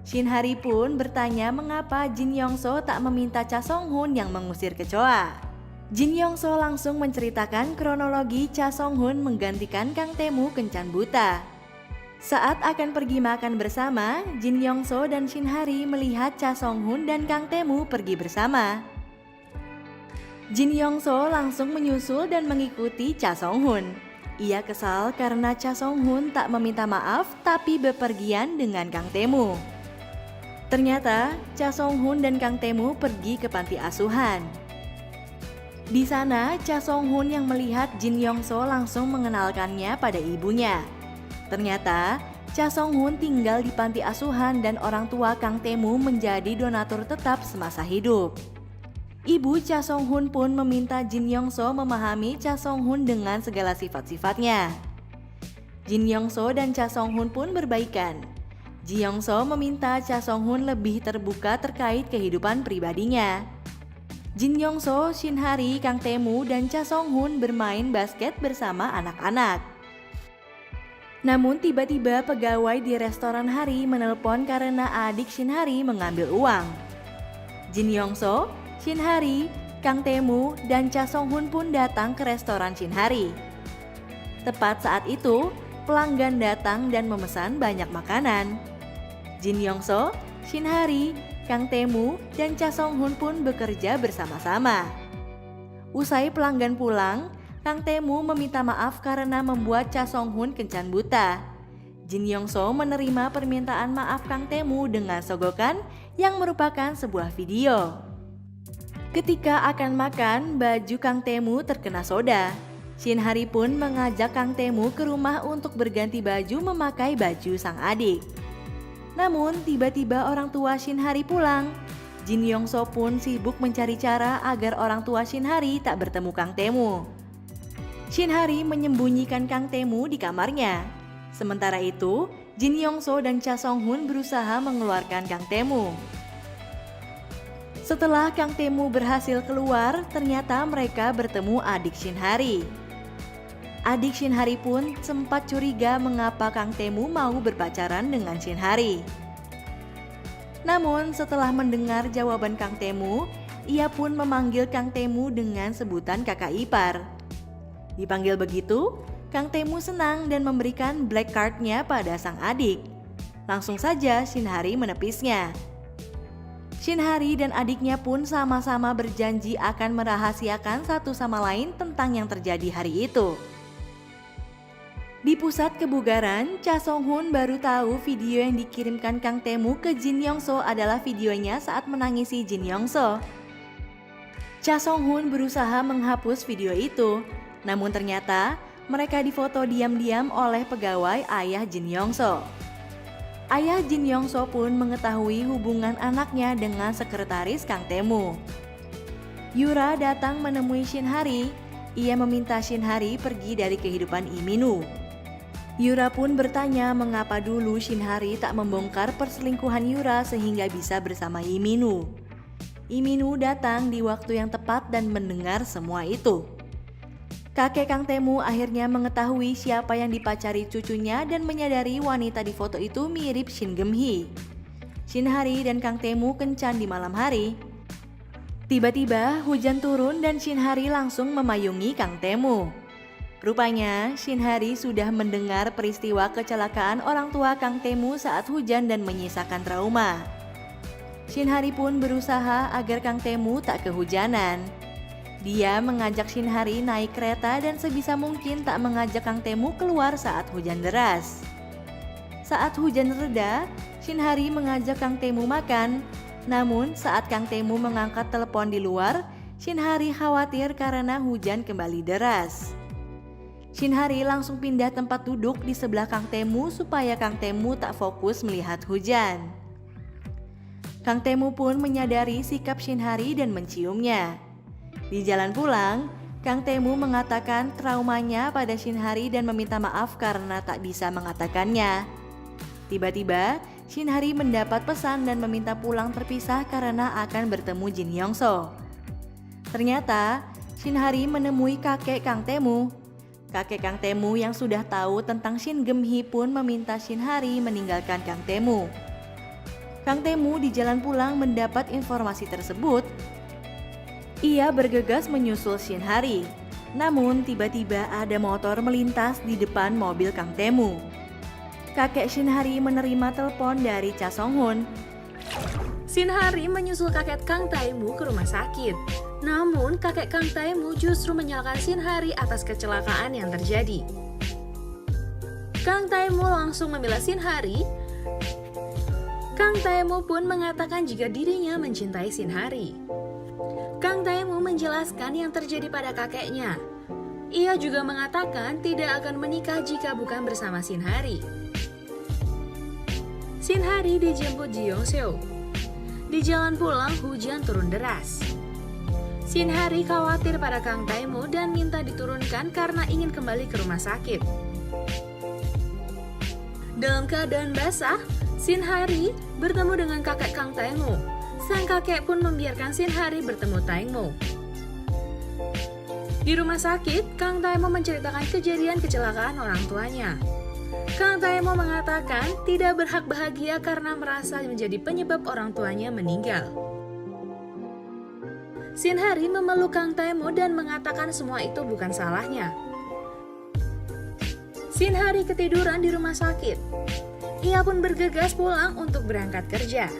Shin Hari pun bertanya mengapa Jin Yong So tak meminta Cha Song Hun yang mengusir kecoa. Jin Yong So langsung menceritakan kronologi Cha Song Hun menggantikan Kang Tae-moo kencan buta. Saat akan pergi makan bersama, Jin Yong So dan Shin Hari melihat Cha Song Hun dan Kang Tae-moo pergi bersama. Jin Yong So langsung menyusul dan mengikuti Cha Song Hun. Ia kesal karena Cha Song Hun tak meminta maaf tapi bepergian dengan Kang Tae-moo. Ternyata Cha Song Hun dan Kang Tae-moo pergi ke panti asuhan. Di sana, Cha Song Hun yang melihat Jin Yong So langsung mengenalkannya pada ibunya. Ternyata, Cha Song Hun tinggal di panti asuhan dan orang tua Kang Tae-moo menjadi donatur tetap semasa hidup. Ibu Cha Song Hun pun meminta Jin Yong So memahami Cha Song Hun dengan segala sifat-sifatnya. Jin Yong So dan Cha Song Hun pun berbaikan. Jin Yong So meminta Cha Song Hun lebih terbuka terkait kehidupan pribadinya. Jin Yong So, Shin Hari, Kang Tae-moo, dan Cha Song Hun bermain basket bersama anak-anak. Namun tiba-tiba pegawai di restoran Hari menelpon karena adik Shin Hari mengambil uang. Jin Yong So, Shin Hari, Kang Tae-moo, dan Cha Song Hun pun datang ke restoran Shin Hari. Tepat saat itu, pelanggan datang dan memesan banyak makanan. Jin Yong-so, Shin Hari, Kang Tae-moo, dan Cha Song-hun pun bekerja bersama-sama. Usai pelanggan pulang, Kang Tae-moo meminta maaf karena membuat Cha Song-hun kencan buta. Jin Yong-so menerima permintaan maaf Kang Tae-moo dengan sogokan yang merupakan sebuah video. Ketika akan makan, baju Kang Tae-moo terkena soda. Shin Hari pun mengajak Kang Tae-moo ke rumah untuk berganti baju memakai baju sang adik. Namun tiba-tiba orang tua Shin Hari pulang. Jin Yong-so pun sibuk mencari cara agar orang tua Shin Hari tak bertemu Kang Tae-moo. Shin Hari menyembunyikan Kang Tae-moo di kamarnya. Sementara itu, Jin Yong-so dan Cha Song-hun berusaha mengeluarkan Kang Tae-moo. Setelah Kang Tae-moo berhasil keluar, ternyata mereka bertemu adik Shin Hari. Adik Shin Hari pun sempat curiga mengapa Kang Tae-moo mau berpacaran dengan Shin Hari. Namun setelah mendengar jawaban Kang Tae-moo, ia pun memanggil Kang Tae-moo dengan sebutan kakak ipar. Dipanggil begitu, Kang Tae-moo senang dan memberikan black card-nya pada sang adik. Langsung saja Shin Hari menepisnya. Shin Hari dan adiknya pun sama-sama berjanji akan merahasiakan satu sama lain tentang yang terjadi hari itu. Di pusat kebugaran, Cha Song-hun baru tahu video yang dikirimkan Kang Tae-moo ke Jin Yong-so adalah videonya saat menangisi Jin Yong-so. Cha Song-hun berusaha menghapus video itu, namun ternyata mereka difoto diam-diam oleh pegawai ayah Jin Yong-so. Ayah Jin Yong-so pun mengetahui hubungan anaknya dengan sekretaris Kang Tae-moo. Yura datang menemui Shin Hari. Ia meminta Shin Hari pergi dari kehidupan Lee Min-woo. Yura pun bertanya mengapa dulu Shin Hari tak membongkar perselingkuhan Yura sehingga bisa bersama Lee Min-woo. Lee Min-woo datang di waktu yang tepat dan mendengar semua itu. Kakek Kang Tae-moo akhirnya mengetahui siapa yang dipacari cucunya dan menyadari wanita di foto itu mirip Shin Geum-hee. Shin Hari dan Kang Tae-moo kencan di malam hari. Tiba-tiba hujan turun dan Shin Hari langsung memayungi Kang Tae-moo. Rupanya Shin Hari sudah mendengar peristiwa kecelakaan orang tua Kang Tae-moo saat hujan dan menyisakan trauma. Shin Hari pun berusaha agar Kang Tae-moo tak kehujanan. Dia mengajak Shin Hari naik kereta dan sebisa mungkin tak mengajak Kang Tae-moo keluar saat hujan deras. Saat hujan reda, Shin Hari mengajak Kang Tae-moo makan. Namun saat Kang Tae-moo mengangkat telepon di luar, Shin Hari khawatir karena hujan kembali deras. Shin Hari langsung pindah tempat duduk di sebelah Kang Tae-moo supaya Kang Tae-moo tak fokus melihat hujan. Kang Tae-moo pun menyadari sikap Shin Hari dan menciumnya. Di jalan pulang, Kang Tae-moo mengatakan traumanya pada Shin Hari dan meminta maaf karena tak bisa mengatakannya. Tiba-tiba, Shin Hari mendapat pesan dan meminta pulang terpisah karena akan bertemu Jin Yong-so. Ternyata, Shin Hari menemui kakek Kang Tae-moo. Kakek Kang Tae-moo yang sudah tahu tentang Shin Geum-hee pun meminta Shin Hari meninggalkan Kang Tae-moo. Kang Tae-moo di jalan pulang mendapat informasi tersebut. Ia bergegas menyusul Shin Hari. Namun tiba-tiba ada motor melintas di depan mobil Kang Tae-moo. Kakek Shin Hari menerima telepon dari Cha Song-hun. Shin Hari menyusul kakek Kang Tae-moo ke rumah sakit. Namun kakek Kang Tae-moo justru menyalahkan Shin Hari atas kecelakaan yang terjadi. Kang Tae-moo langsung membela Shin Hari. Kang Tae-moo pun mengatakan jika dirinya mencintai Shin Hari. Kang Tae-moo menjelaskan yang terjadi pada kakeknya. Ia juga mengatakan tidak akan menikah jika bukan bersama Shin Hari. Shin Hari dijemput Ji Yong-seo. Di jalan pulang hujan turun deras. Shin Hari khawatir pada Kang Tae-moo dan minta diturunkan karena ingin kembali ke rumah sakit. Dalam keadaan basah, Shin Hari bertemu dengan kakek Kang Tae-moo. Sang kakek pun membiarkan Shin Hari bertemu Tae-moo. Di rumah sakit, Kang Tae-moo menceritakan kejadian kecelakaan orang tuanya. Kang Tae-moo mengatakan tidak berhak bahagia karena merasa menjadi penyebab orang tuanya meninggal. Shin Hari memeluk Kang Tae-moo dan mengatakan semua itu bukan salahnya. Shin Hari ketiduran di rumah sakit. Ia pun bergegas pulang untuk berangkat kerja.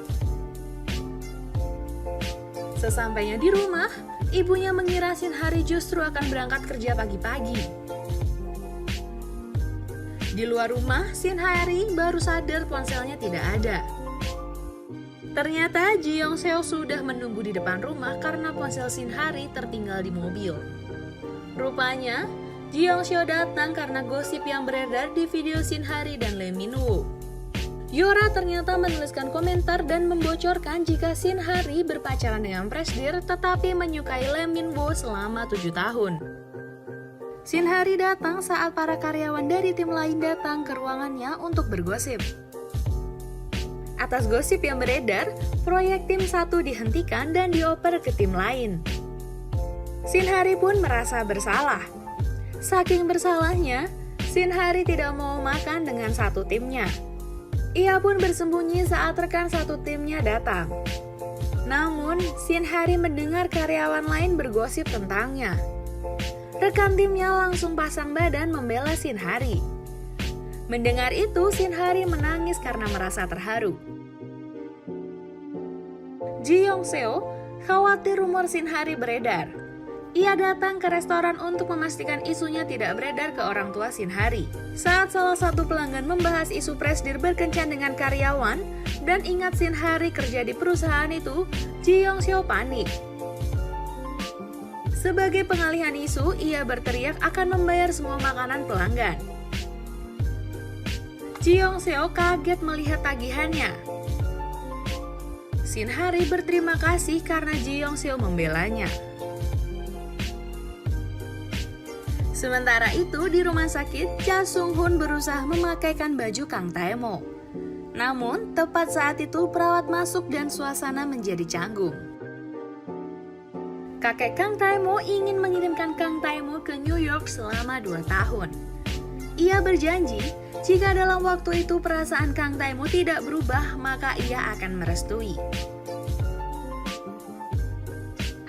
Sesampainya di rumah, ibunya mengira Shin Hari justru akan berangkat kerja pagi-pagi. Di luar rumah, Shin Hari baru sadar ponselnya tidak ada. Ternyata Ji Yong Seo sudah menunggu di depan rumah karena ponsel Shin Hari tertinggal di mobil. Rupanya, Ji Yong Seo datang karena gosip yang beredar di video Shin Hari dan Lee Min Woo. Yora ternyata menuliskan komentar dan membocorkan jika Shin Hari berpacaran dengan Presdir tetapi menyukai Lee Min Woo selama 7 tahun. Shin Hari datang saat para karyawan dari tim lain datang ke ruangannya untuk bergosip. Atas gosip yang beredar, proyek tim satu dihentikan dan dioper ke tim lain. Shin Hari pun merasa bersalah. Saking bersalahnya, Shin Hari tidak mau makan dengan satu timnya. Ia pun bersembunyi saat rekan satu timnya datang. Namun, Shin Hari mendengar karyawan lain bergosip tentangnya. Rekan timnya langsung pasang badan membela Shin Hari. Mendengar itu, Shin Hari menangis karena merasa terharu. Ji Yong Seo khawatir rumor Shin Hari beredar. Ia datang ke restoran untuk memastikan isunya tidak beredar ke orang tua Shin Hari. Saat salah satu pelanggan membahas isu Presdir berkencan dengan karyawan dan ingat Shin Hari kerja di perusahaan itu, Ji Yong Seo panik. Sebagai pengalihan isu, ia berteriak akan membayar semua makanan pelanggan. Ji Yong Seo kaget melihat tagihannya. Shin Hari berterima kasih karena Ji Yong Seo membelanya. Sementara itu di rumah sakit, Cha Sung Hoon berusaha memakaikan baju Kang Tae-mo. Namun tepat saat itu perawat masuk dan suasana menjadi canggung. Kakek Kang Tae-mo ingin mengirimkan Kang Tae-mo ke New York selama 2 tahun. Ia berjanji jika dalam waktu itu perasaan Kang Tae-mo tidak berubah, maka ia akan merestui.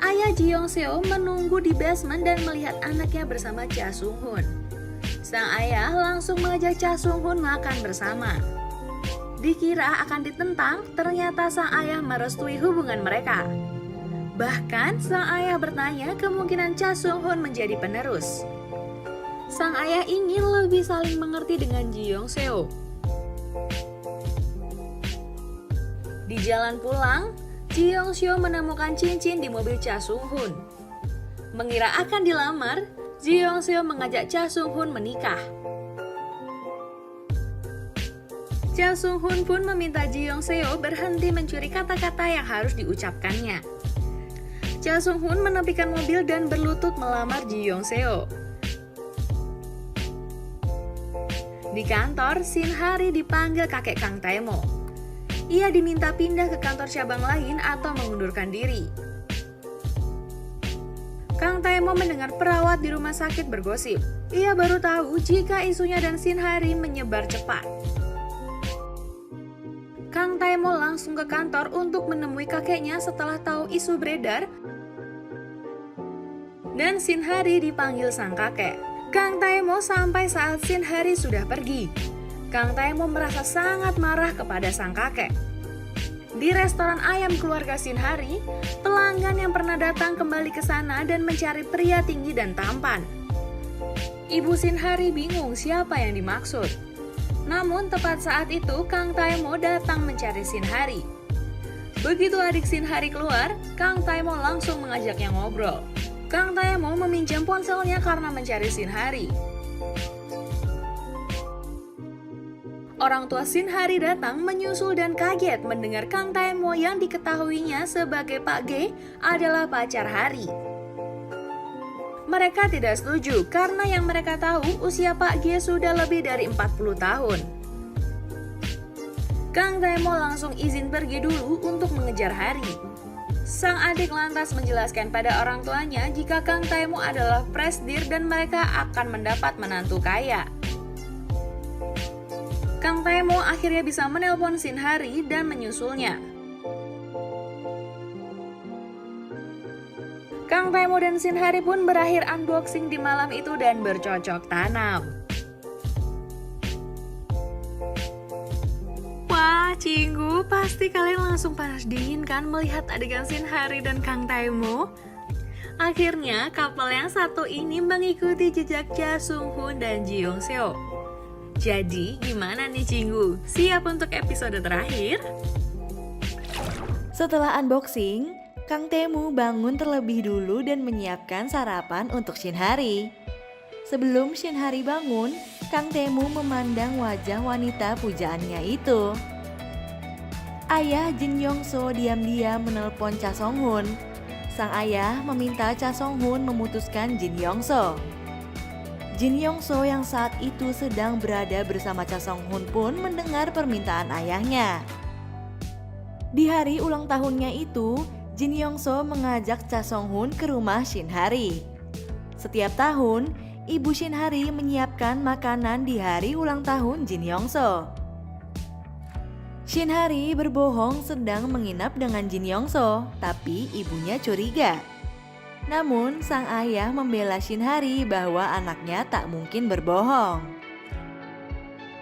Ayah Ji Yong Seo menunggu di basement dan melihat anaknya bersama Cha Sung Hoon. Sang ayah langsung mengajak Cha Sung Hoon makan bersama. Dikira akan ditentang, ternyata sang ayah merestui hubungan mereka. Bahkan sang ayah bertanya kemungkinan Cha Sung Hoon menjadi penerus. Sang ayah ingin lebih saling mengerti dengan Ji Yong Seo. Di jalan pulang, Ji Yong Seo menemukan cincin di mobil Cha Sung Hoon. Mengira akan dilamar, Ji Yong Seo mengajak Cha Sung Hoon menikah. Cha Sung Hoon pun meminta Ji Yong Seo berhenti mencuri kata-kata yang harus diucapkannya. Cha Sung Hoon menepikan mobil dan berlutut melamar Ji Yong Seo. Di kantor, Shin Hari dipanggil kakek Kang Tae-mo. Ia diminta pindah ke kantor cabang lain atau mengundurkan diri. Kang Tae-mo mendengar perawat di rumah sakit bergosip. Ia baru tahu jika isunya dan Shin Hari menyebar cepat. Kang Tae-mo langsung ke kantor untuk menemui kakeknya setelah tahu isu beredar. Dan Shin Hari dipanggil sang kakek. Kang Tae-mo sampai saat Shin Hari sudah pergi. Kang Tae-mo merasa sangat marah kepada sang kakek. Di restoran ayam keluarga Shin Hari, pelanggan yang pernah datang kembali ke sana dan mencari pria tinggi dan tampan. Ibu Shin Hari bingung siapa yang dimaksud. Namun tepat saat itu Kang Tae-mo datang mencari Shin Hari. Begitu adik Shin Hari keluar, Kang Tae-mo langsung mengajaknya ngobrol. Kang Tae-mo meminjam ponselnya karena mencari Shin Hari. Orang tua Shin Hari datang menyusul dan kaget mendengar Kang Tae-mo yang diketahuinya sebagai Pak G adalah pacar Hari. Mereka tidak setuju karena yang mereka tahu usia Pak G sudah lebih dari 40 tahun. Kang Tae-mo langsung izin pergi dulu untuk mengejar Hari. Sang adik lantas menjelaskan pada orang tuanya jika Kang Tae-mo adalah Presdir dan mereka akan mendapat menantu kaya. Kang Tae-mo akhirnya bisa menelpon Shin Hari dan menyusulnya. Kang Tae-mo dan Shin Hari pun berakhir unboxing di malam itu dan bercocok tanam. Cinggu, pasti kalian langsung panas dingin kan melihat adegan Shinhari dan Kang Tae-moo? Akhirnya, couple yang satu ini mengikuti jejak Cha Sung-hoon dan Ji Yong-seo. Jadi, gimana nih Cinggu? Siap untuk episode terakhir? Setelah unboxing, Kang Tae-moo bangun terlebih dulu dan menyiapkan sarapan untuk Shinhari. Sebelum Shinhari bangun, Kang Tae-moo memandang wajah wanita pujaannya itu. Ayah Jin Yong-seo diam-diam menelpon Cha Song-hoon. Sang ayah meminta Cha Song-hoon memutuskan Jin Yong-seo. Jin Yong-seo yang saat itu sedang berada bersama Cha Song-hoon pun mendengar permintaan ayahnya. Di hari ulang tahunnya itu, Jin Yong-seo mengajak Cha Song-hoon ke rumah Shinhari. Setiap tahun, ibu Shinhari menyiapkan makanan di hari ulang tahun Jin Yong-seo. Shinhari berbohong sedang menginap dengan Jin Yong-seo, tapi ibunya curiga. Namun, sang ayah membela Shinhari bahwa anaknya tak mungkin berbohong.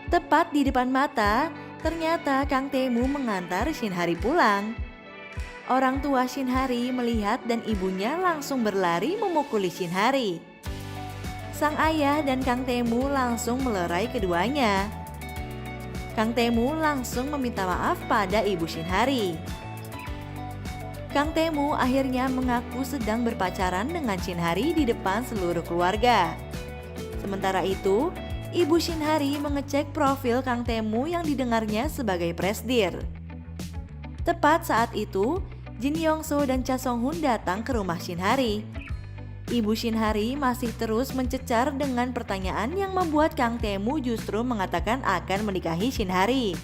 Tepat di depan mata, ternyata Kang Tae-moo mengantar Shinhari pulang. Orang tua Shinhari melihat dan ibunya langsung berlari memukuli Shinhari. Sang ayah dan Kang Tae-moo langsung melerai keduanya. Kang Tae-moo langsung meminta maaf pada ibu Shinhari. Kang Tae-moo akhirnya mengaku sedang berpacaran dengan Shinhari di depan seluruh keluarga. Sementara itu, ibu Shinhari mengecek profil Kang Tae-moo yang didengarnya sebagai presdir. Tepat saat itu, Jin Yong-seo dan Cha Song-hoon datang ke rumah Shinhari. Ibu Shinhari masih terus mencecar dengan pertanyaan yang membuat Kang Tae-moo justru mengatakan akan menikahi Shinhari.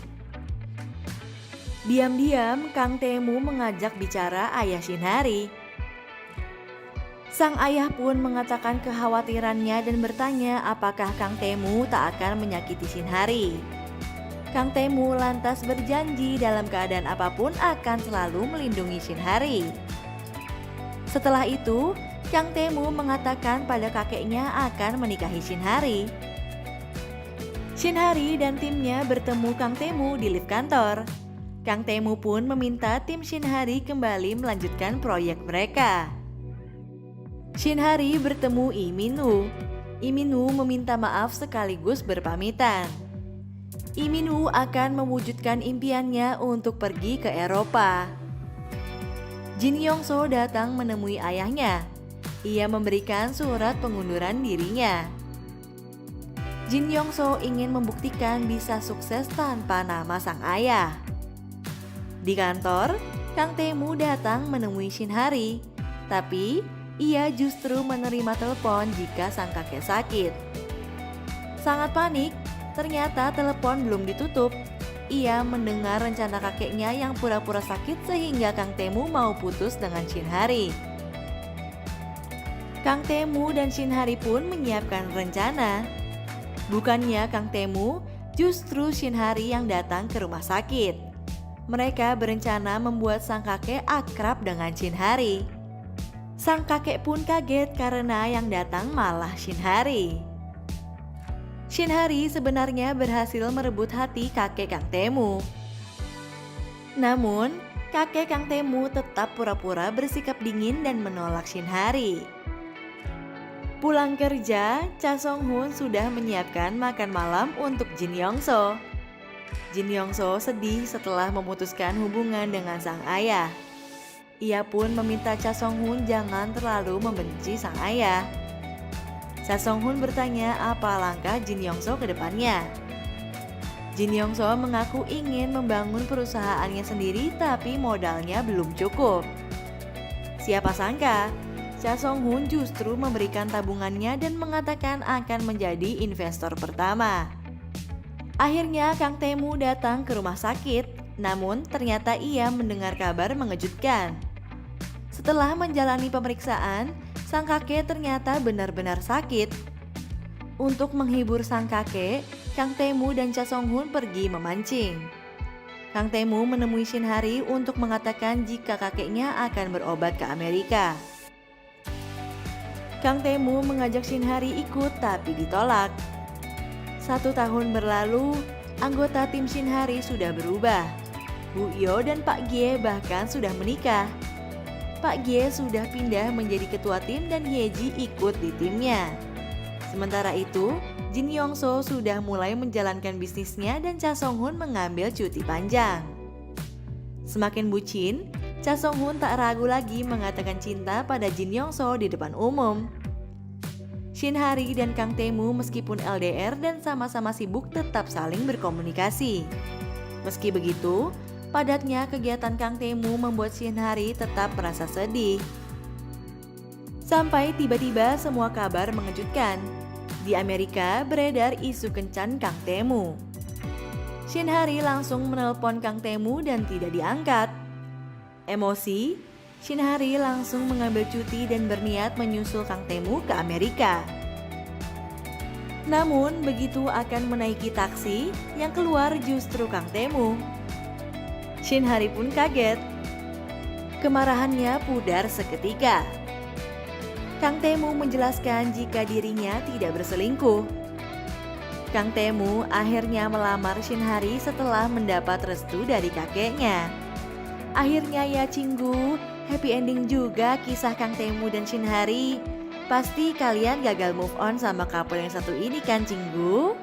Diam-diam, Kang Tae-moo mengajak bicara ayah Shinhari. Sang ayah pun mengatakan kekhawatirannya dan bertanya apakah Kang Tae-moo tak akan menyakiti Shinhari. Kang Tae-moo lantas berjanji dalam keadaan apapun akan selalu melindungi Shinhari. Setelah itu, Kang Tae-moo mengatakan pada kakeknya akan menikahi Shinhari. Shinhari dan timnya bertemu Kang Tae-moo di lift kantor. Kang Tae-moo pun meminta tim Shinhari kembali melanjutkan proyek mereka. Shinhari bertemu Lee Min-woo. Lee Min-woo meminta maaf sekaligus berpamitan. Lee Min-woo akan mewujudkan impiannya untuk pergi ke Eropa. Jin Yong-seo datang menemui ayahnya. Ia memberikan surat pengunduran dirinya. Jin Yong-seo ingin membuktikan bisa sukses tanpa nama sang ayah. Di kantor, Kang Tae-moo datang menemui Shinhari, tapi ia justru menerima telepon jika sang kakek sakit. Sangat panik, ternyata telepon belum ditutup. Ia mendengar rencana kakeknya yang pura-pura sakit sehingga Kang Tae-moo mau putus dengan Shinhari. Kang Tae-moo dan Shinhari pun menyiapkan rencana. Bukannya Kang Tae-moo, justru Shinhari yang datang ke rumah sakit. Mereka berencana membuat sang kakek akrab dengan Shinhari. Sang kakek pun kaget karena yang datang malah Shinhari. Shinhari sebenarnya berhasil merebut hati kakek Kang Tae-moo. Namun, kakek Kang Tae-moo tetap pura-pura bersikap dingin dan menolak Shinhari. Pulang kerja, Cha Song-hoon sudah menyiapkan makan malam untuk Jin Yong-seo. Jin Yong-seo sedih setelah memutuskan hubungan dengan sang ayah. Ia pun meminta Cha Song-hoon jangan terlalu membenci sang ayah. Cha Song-hoon bertanya apa langkah Jin Yong-seo ke depannya. Jin Yong-seo mengaku ingin membangun perusahaannya sendiri tapi modalnya belum cukup. Siapa sangka, Cha Song-hoon justru memberikan tabungannya dan mengatakan akan menjadi investor pertama. Akhirnya Kang Tae-moo datang ke rumah sakit, namun ternyata ia mendengar kabar mengejutkan. Setelah menjalani pemeriksaan, sang kakek ternyata benar-benar sakit. Untuk menghibur sang kakek, Kang Tae-moo dan Cha Song-hoon pergi memancing. Kang Tae-moo menemui Shinhari untuk mengatakan jika kakeknya akan berobat ke Amerika. Kang Tae-moo mengajak Shinhari ikut tapi ditolak. 1 tahun berlalu, anggota tim Shin Hari sudah berubah. Bu Yo dan Pak Gie bahkan sudah menikah. Pak Gie sudah pindah menjadi ketua tim dan Hyeji ikut di timnya. Sementara itu, Jin Yong So sudah mulai menjalankan bisnisnya dan Cha Song Hun mengambil cuti panjang. Semakin bucin, Cha Song Hun tak ragu lagi mengatakan cinta pada Jin Yong So di depan umum. Shin Hari dan Kang Tae-moo meskipun LDR dan sama-sama sibuk tetap saling berkomunikasi. Meski begitu, padatnya kegiatan Kang Tae-moo membuat Shin Hari tetap merasa sedih. Sampai tiba-tiba semua kabar mengejutkan. Di Amerika beredar isu kencan Kang Tae-moo. Shin Hari langsung menelpon Kang Tae-moo dan tidak diangkat. Emosi, Shin Hari langsung mengambil cuti dan berniat menyusul Kang Tae-moo ke Amerika. Namun begitu akan menaiki taksi, yang keluar justru Kang Tae-moo. Shin Hari pun kaget. Kemarahannya pudar seketika. Kang Tae-moo menjelaskan jika dirinya tidak berselingkuh. Kang Tae-moo akhirnya melamar Shin Hari setelah mendapat restu dari kakeknya. Akhirnya ya Cinggu, happy ending juga kisah Kang Tae-moo dan Shin Hari. Pasti kalian gagal move on sama couple yang satu ini kan Cinggu?